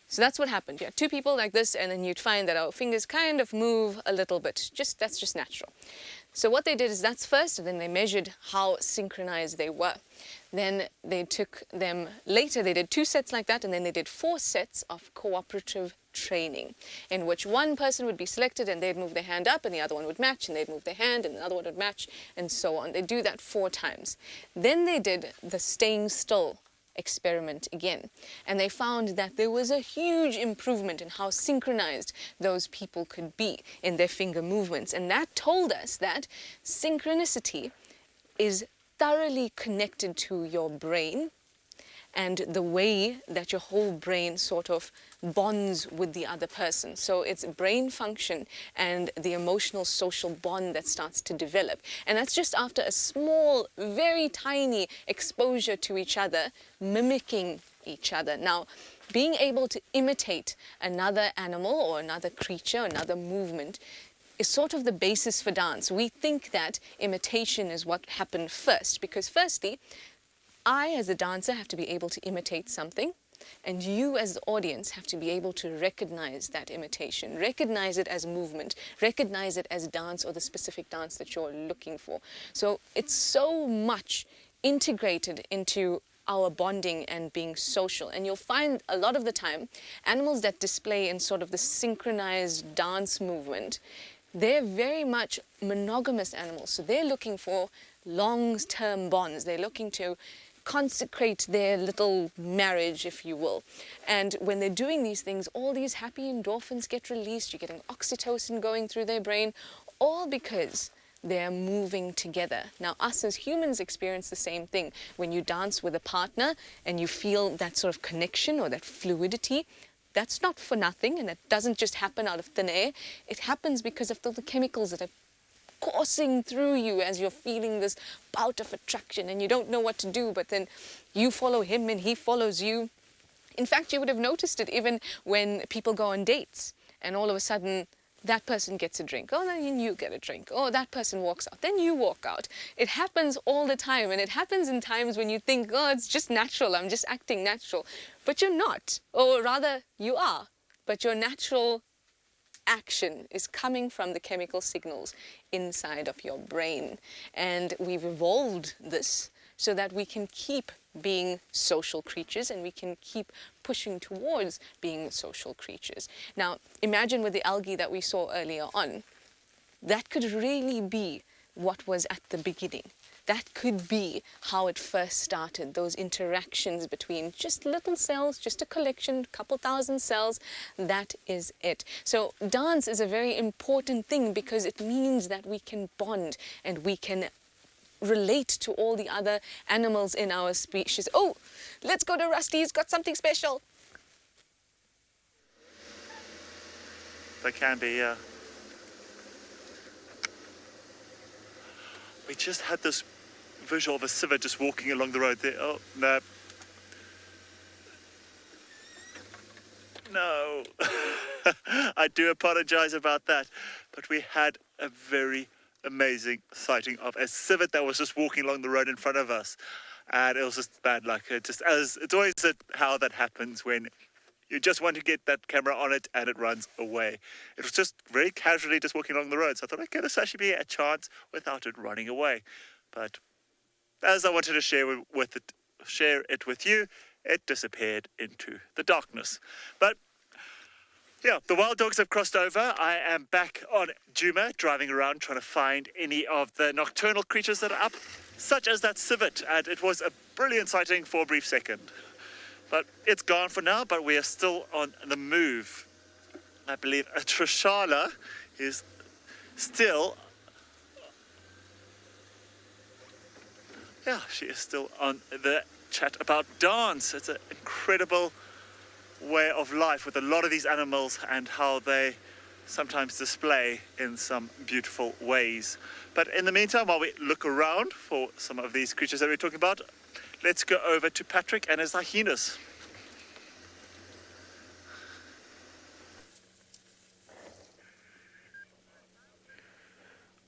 So that's what happened. You had 2 people like this, and then you'd find that our fingers kind of move a little bit. That's just natural. So what they did is that's first, and then they measured how synchronized they were. Then they took them later, they did 2 sets like that, and then they did 4 sets of cooperative training, in which one person would be selected and they'd move their hand up, and the other one would match, and they'd move their hand, and the other one would match, and so on. They do that 4 times. Then they did the staying still experiment again, and they found that there was a huge improvement in how synchronized those people could be in their finger movements, and that told us that synchronicity is thoroughly connected to your brain and the way that your whole brain sort of bonds with the other person. So it's brain function and the emotional social bond that starts to develop. And that's just after a small, very tiny exposure to each other, mimicking each other. Now, being able to imitate another animal or another creature, another movement, is sort of the basis for dance. We think that imitation is what happened first, because firstly, I as a dancer have to be able to imitate something, and you as the audience have to be able to recognize that imitation, recognize it as movement, recognize it as dance or the specific dance that you're looking for. So it's so much integrated into our bonding and being social. And you'll find a lot of the time, animals that display in sort of the synchronized dance movement, they're very much monogamous animals. So they're looking for long-term bonds. They're looking to consecrate their little marriage, if you will. And when they're doing these things, all these happy endorphins get released. You're getting oxytocin going through their brain, all because they're moving together. Now, us as humans experience the same thing. When you dance with a partner and you feel that sort of connection or that fluidity, that's not for nothing, and it doesn't just happen out of thin air. It happens because of the chemicals that are coursing through you as you're feeling this bout of attraction, and you don't know what to do, but then you follow him and he follows you. In fact, you would have noticed it even when people go on dates, and all of a sudden that person gets a drink. Oh, then you get a drink. Oh, that person walks out. Then you walk out. It happens all the time, and it happens in times when you think, oh, it's just natural. I'm just acting natural. But you're not. Or rather, you are. But your natural action is coming from the chemical signals inside of your brain. And we've evolved this so that we can keep being social creatures, and we can keep pushing towards being social creatures. Now, imagine with the algae that we saw earlier on, that could really be what was at the beginning. That could be how it first started, those interactions between just little cells, just a collection, couple thousand cells. That is it. So dance is a very important thing because it means that we can bond and we can relate to all the other animals in our species. Oh, let's go to Rusty, he's got something special. They can be, yeah. We just had this visual of a civet just walking along the road there. Oh, no. No. I do apologize about that. But we had a very amazing sighting of a civet that was just walking along the road in front of us. And it was just bad luck. It's always how that happens when you just want to get that camera on it and it runs away. It was just very casually just walking along the road. So I thought, okay, this actually be a chance without it running away. But as I wanted to share it with you, it disappeared into the darkness. But yeah, the wild dogs have crossed over. I am back on Djuma, driving around trying to find any of the nocturnal creatures that are up, such as that civet. And it was a brilliant sighting for a brief second. But it's gone for now, but we are still on the move. I believe a Trishana is still... Yeah, she is still on the chat about dance. It's an incredible way of life with a lot of these animals and how they sometimes display in some beautiful ways. But in the meantime, while we look around for some of these creatures that we're talking about, let's go over to Patrick and his hyenas.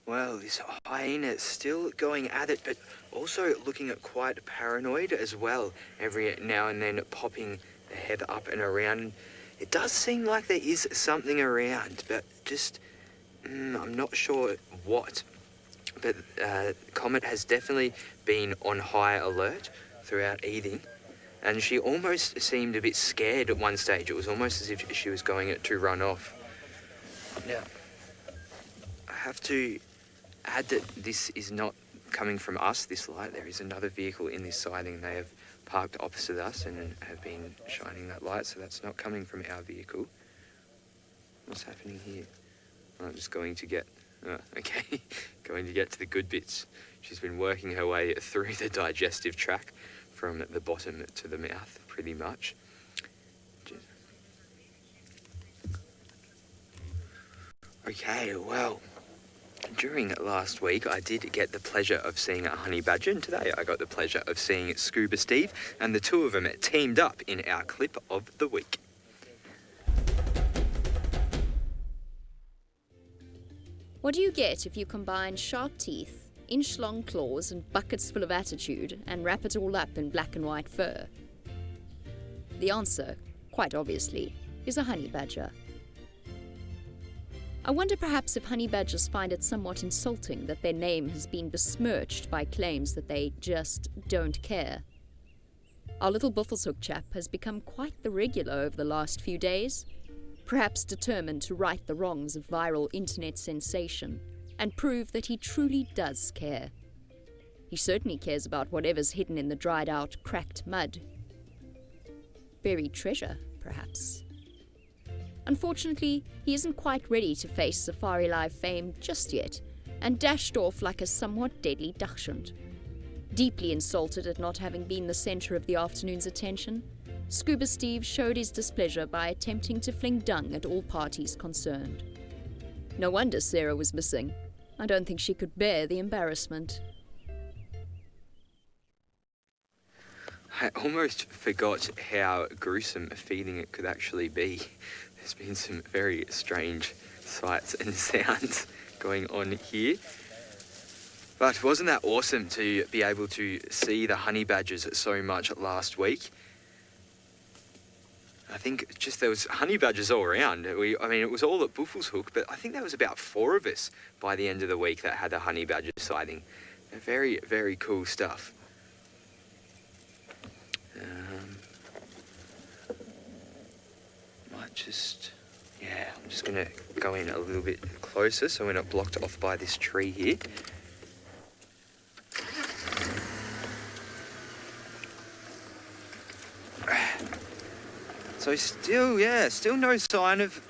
Well, this hyena is still going at it, but also looking at quite paranoid as well. Every now and then popping the head up and around. It does seem like there is something around, but just, I'm not sure what. But Comet has definitely been on high alert throughout eating. And she almost seemed a bit scared at one stage. It was almost as if she was going to run off. Now, I have to add that this is not coming from us, this light. There is another vehicle in this sighting. They have parked opposite us and have been shining that light, so that's not coming from our vehicle. What's happening here? I'm just going to get... okay, going to get to the good bits. She's been working her way through the digestive tract from the bottom to the mouth, pretty much. Okay, well, during last week I did get the pleasure of seeing a honey badger, and today I got the pleasure of seeing Scuba Steve, and the two of them teamed up in our clip of the week. What do you get if you combine sharp teeth, inch-long claws and buckets full of attitude and wrap it all up in black and white fur? The answer, quite obviously, is a honey badger. I wonder perhaps if honey badgers find it somewhat insulting that their name has been besmirched by claims that they just don't care. Our little Buffelshoek chap has become quite the regular over the last few days, perhaps determined to right the wrongs of viral internet sensation and prove that he truly does care. He certainly cares about whatever's hidden in the dried-out, cracked mud. Buried treasure, perhaps. Unfortunately, he isn't quite ready to face Safari Live fame just yet, and dashed off like a somewhat deadly dachshund. Deeply insulted at not having been the centre of the afternoon's attention, Scuba Steve showed his displeasure by attempting to fling dung at all parties concerned. No wonder Sarah was missing. I don't think she could bear the embarrassment. I almost forgot how gruesome a feeling it could actually be. There's been some very strange sights and sounds going on here. But wasn't that awesome to be able to see the honey badgers so much last week? I think just there was honey badgers all around. It was all at Buffelshoek, but I think there was about 4 of us by the end of the week that had a honey badger sighting. Very, very cool stuff. I'm just going to go in a little bit closer so we're not blocked off by this tree here. So still no sign of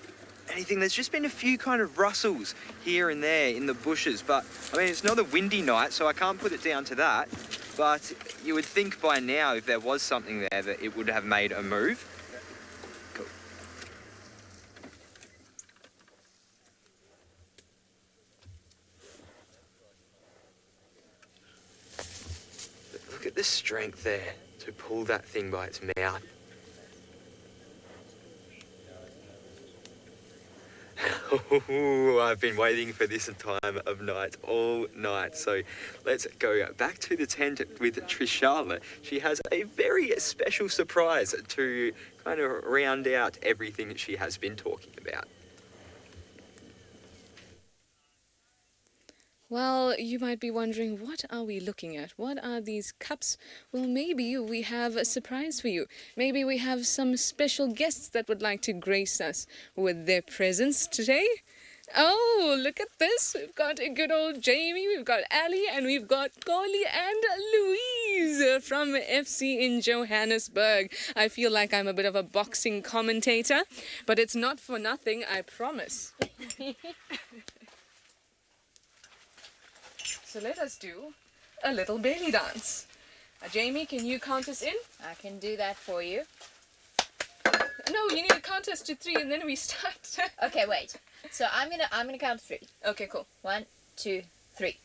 anything. There's just been a few kind of rustles here and there in the bushes, but I mean, it's not a windy night, so I can't put it down to that. But you would think by now, if there was something there, that it would have made a move. Cool. But look at the strength there to pull that thing by its mouth. Oh, I've been waiting for this time of night all night. So let's go back to the tent with Trishala. She has a very special surprise to kind of round out everything she has been talking about. Well, you might be wondering, what are we looking at? What are these cups? Well, maybe we have a surprise for you. Maybe we have some special guests that would like to grace us with their presence today. Oh, look at this. We've got a good old Jamie, we've got Ali, and we've got Golly and Louise from FC in Johannesburg. I feel like I'm a bit of a boxing commentator, but it's not for nothing, I promise. So let us do a little belly dance. Jamie, can you count us in? I can do that for you. No, you need to count us to 3 and then we start. Okay, wait. So I'm gonna count 3. Okay, cool. 1, 2, 3.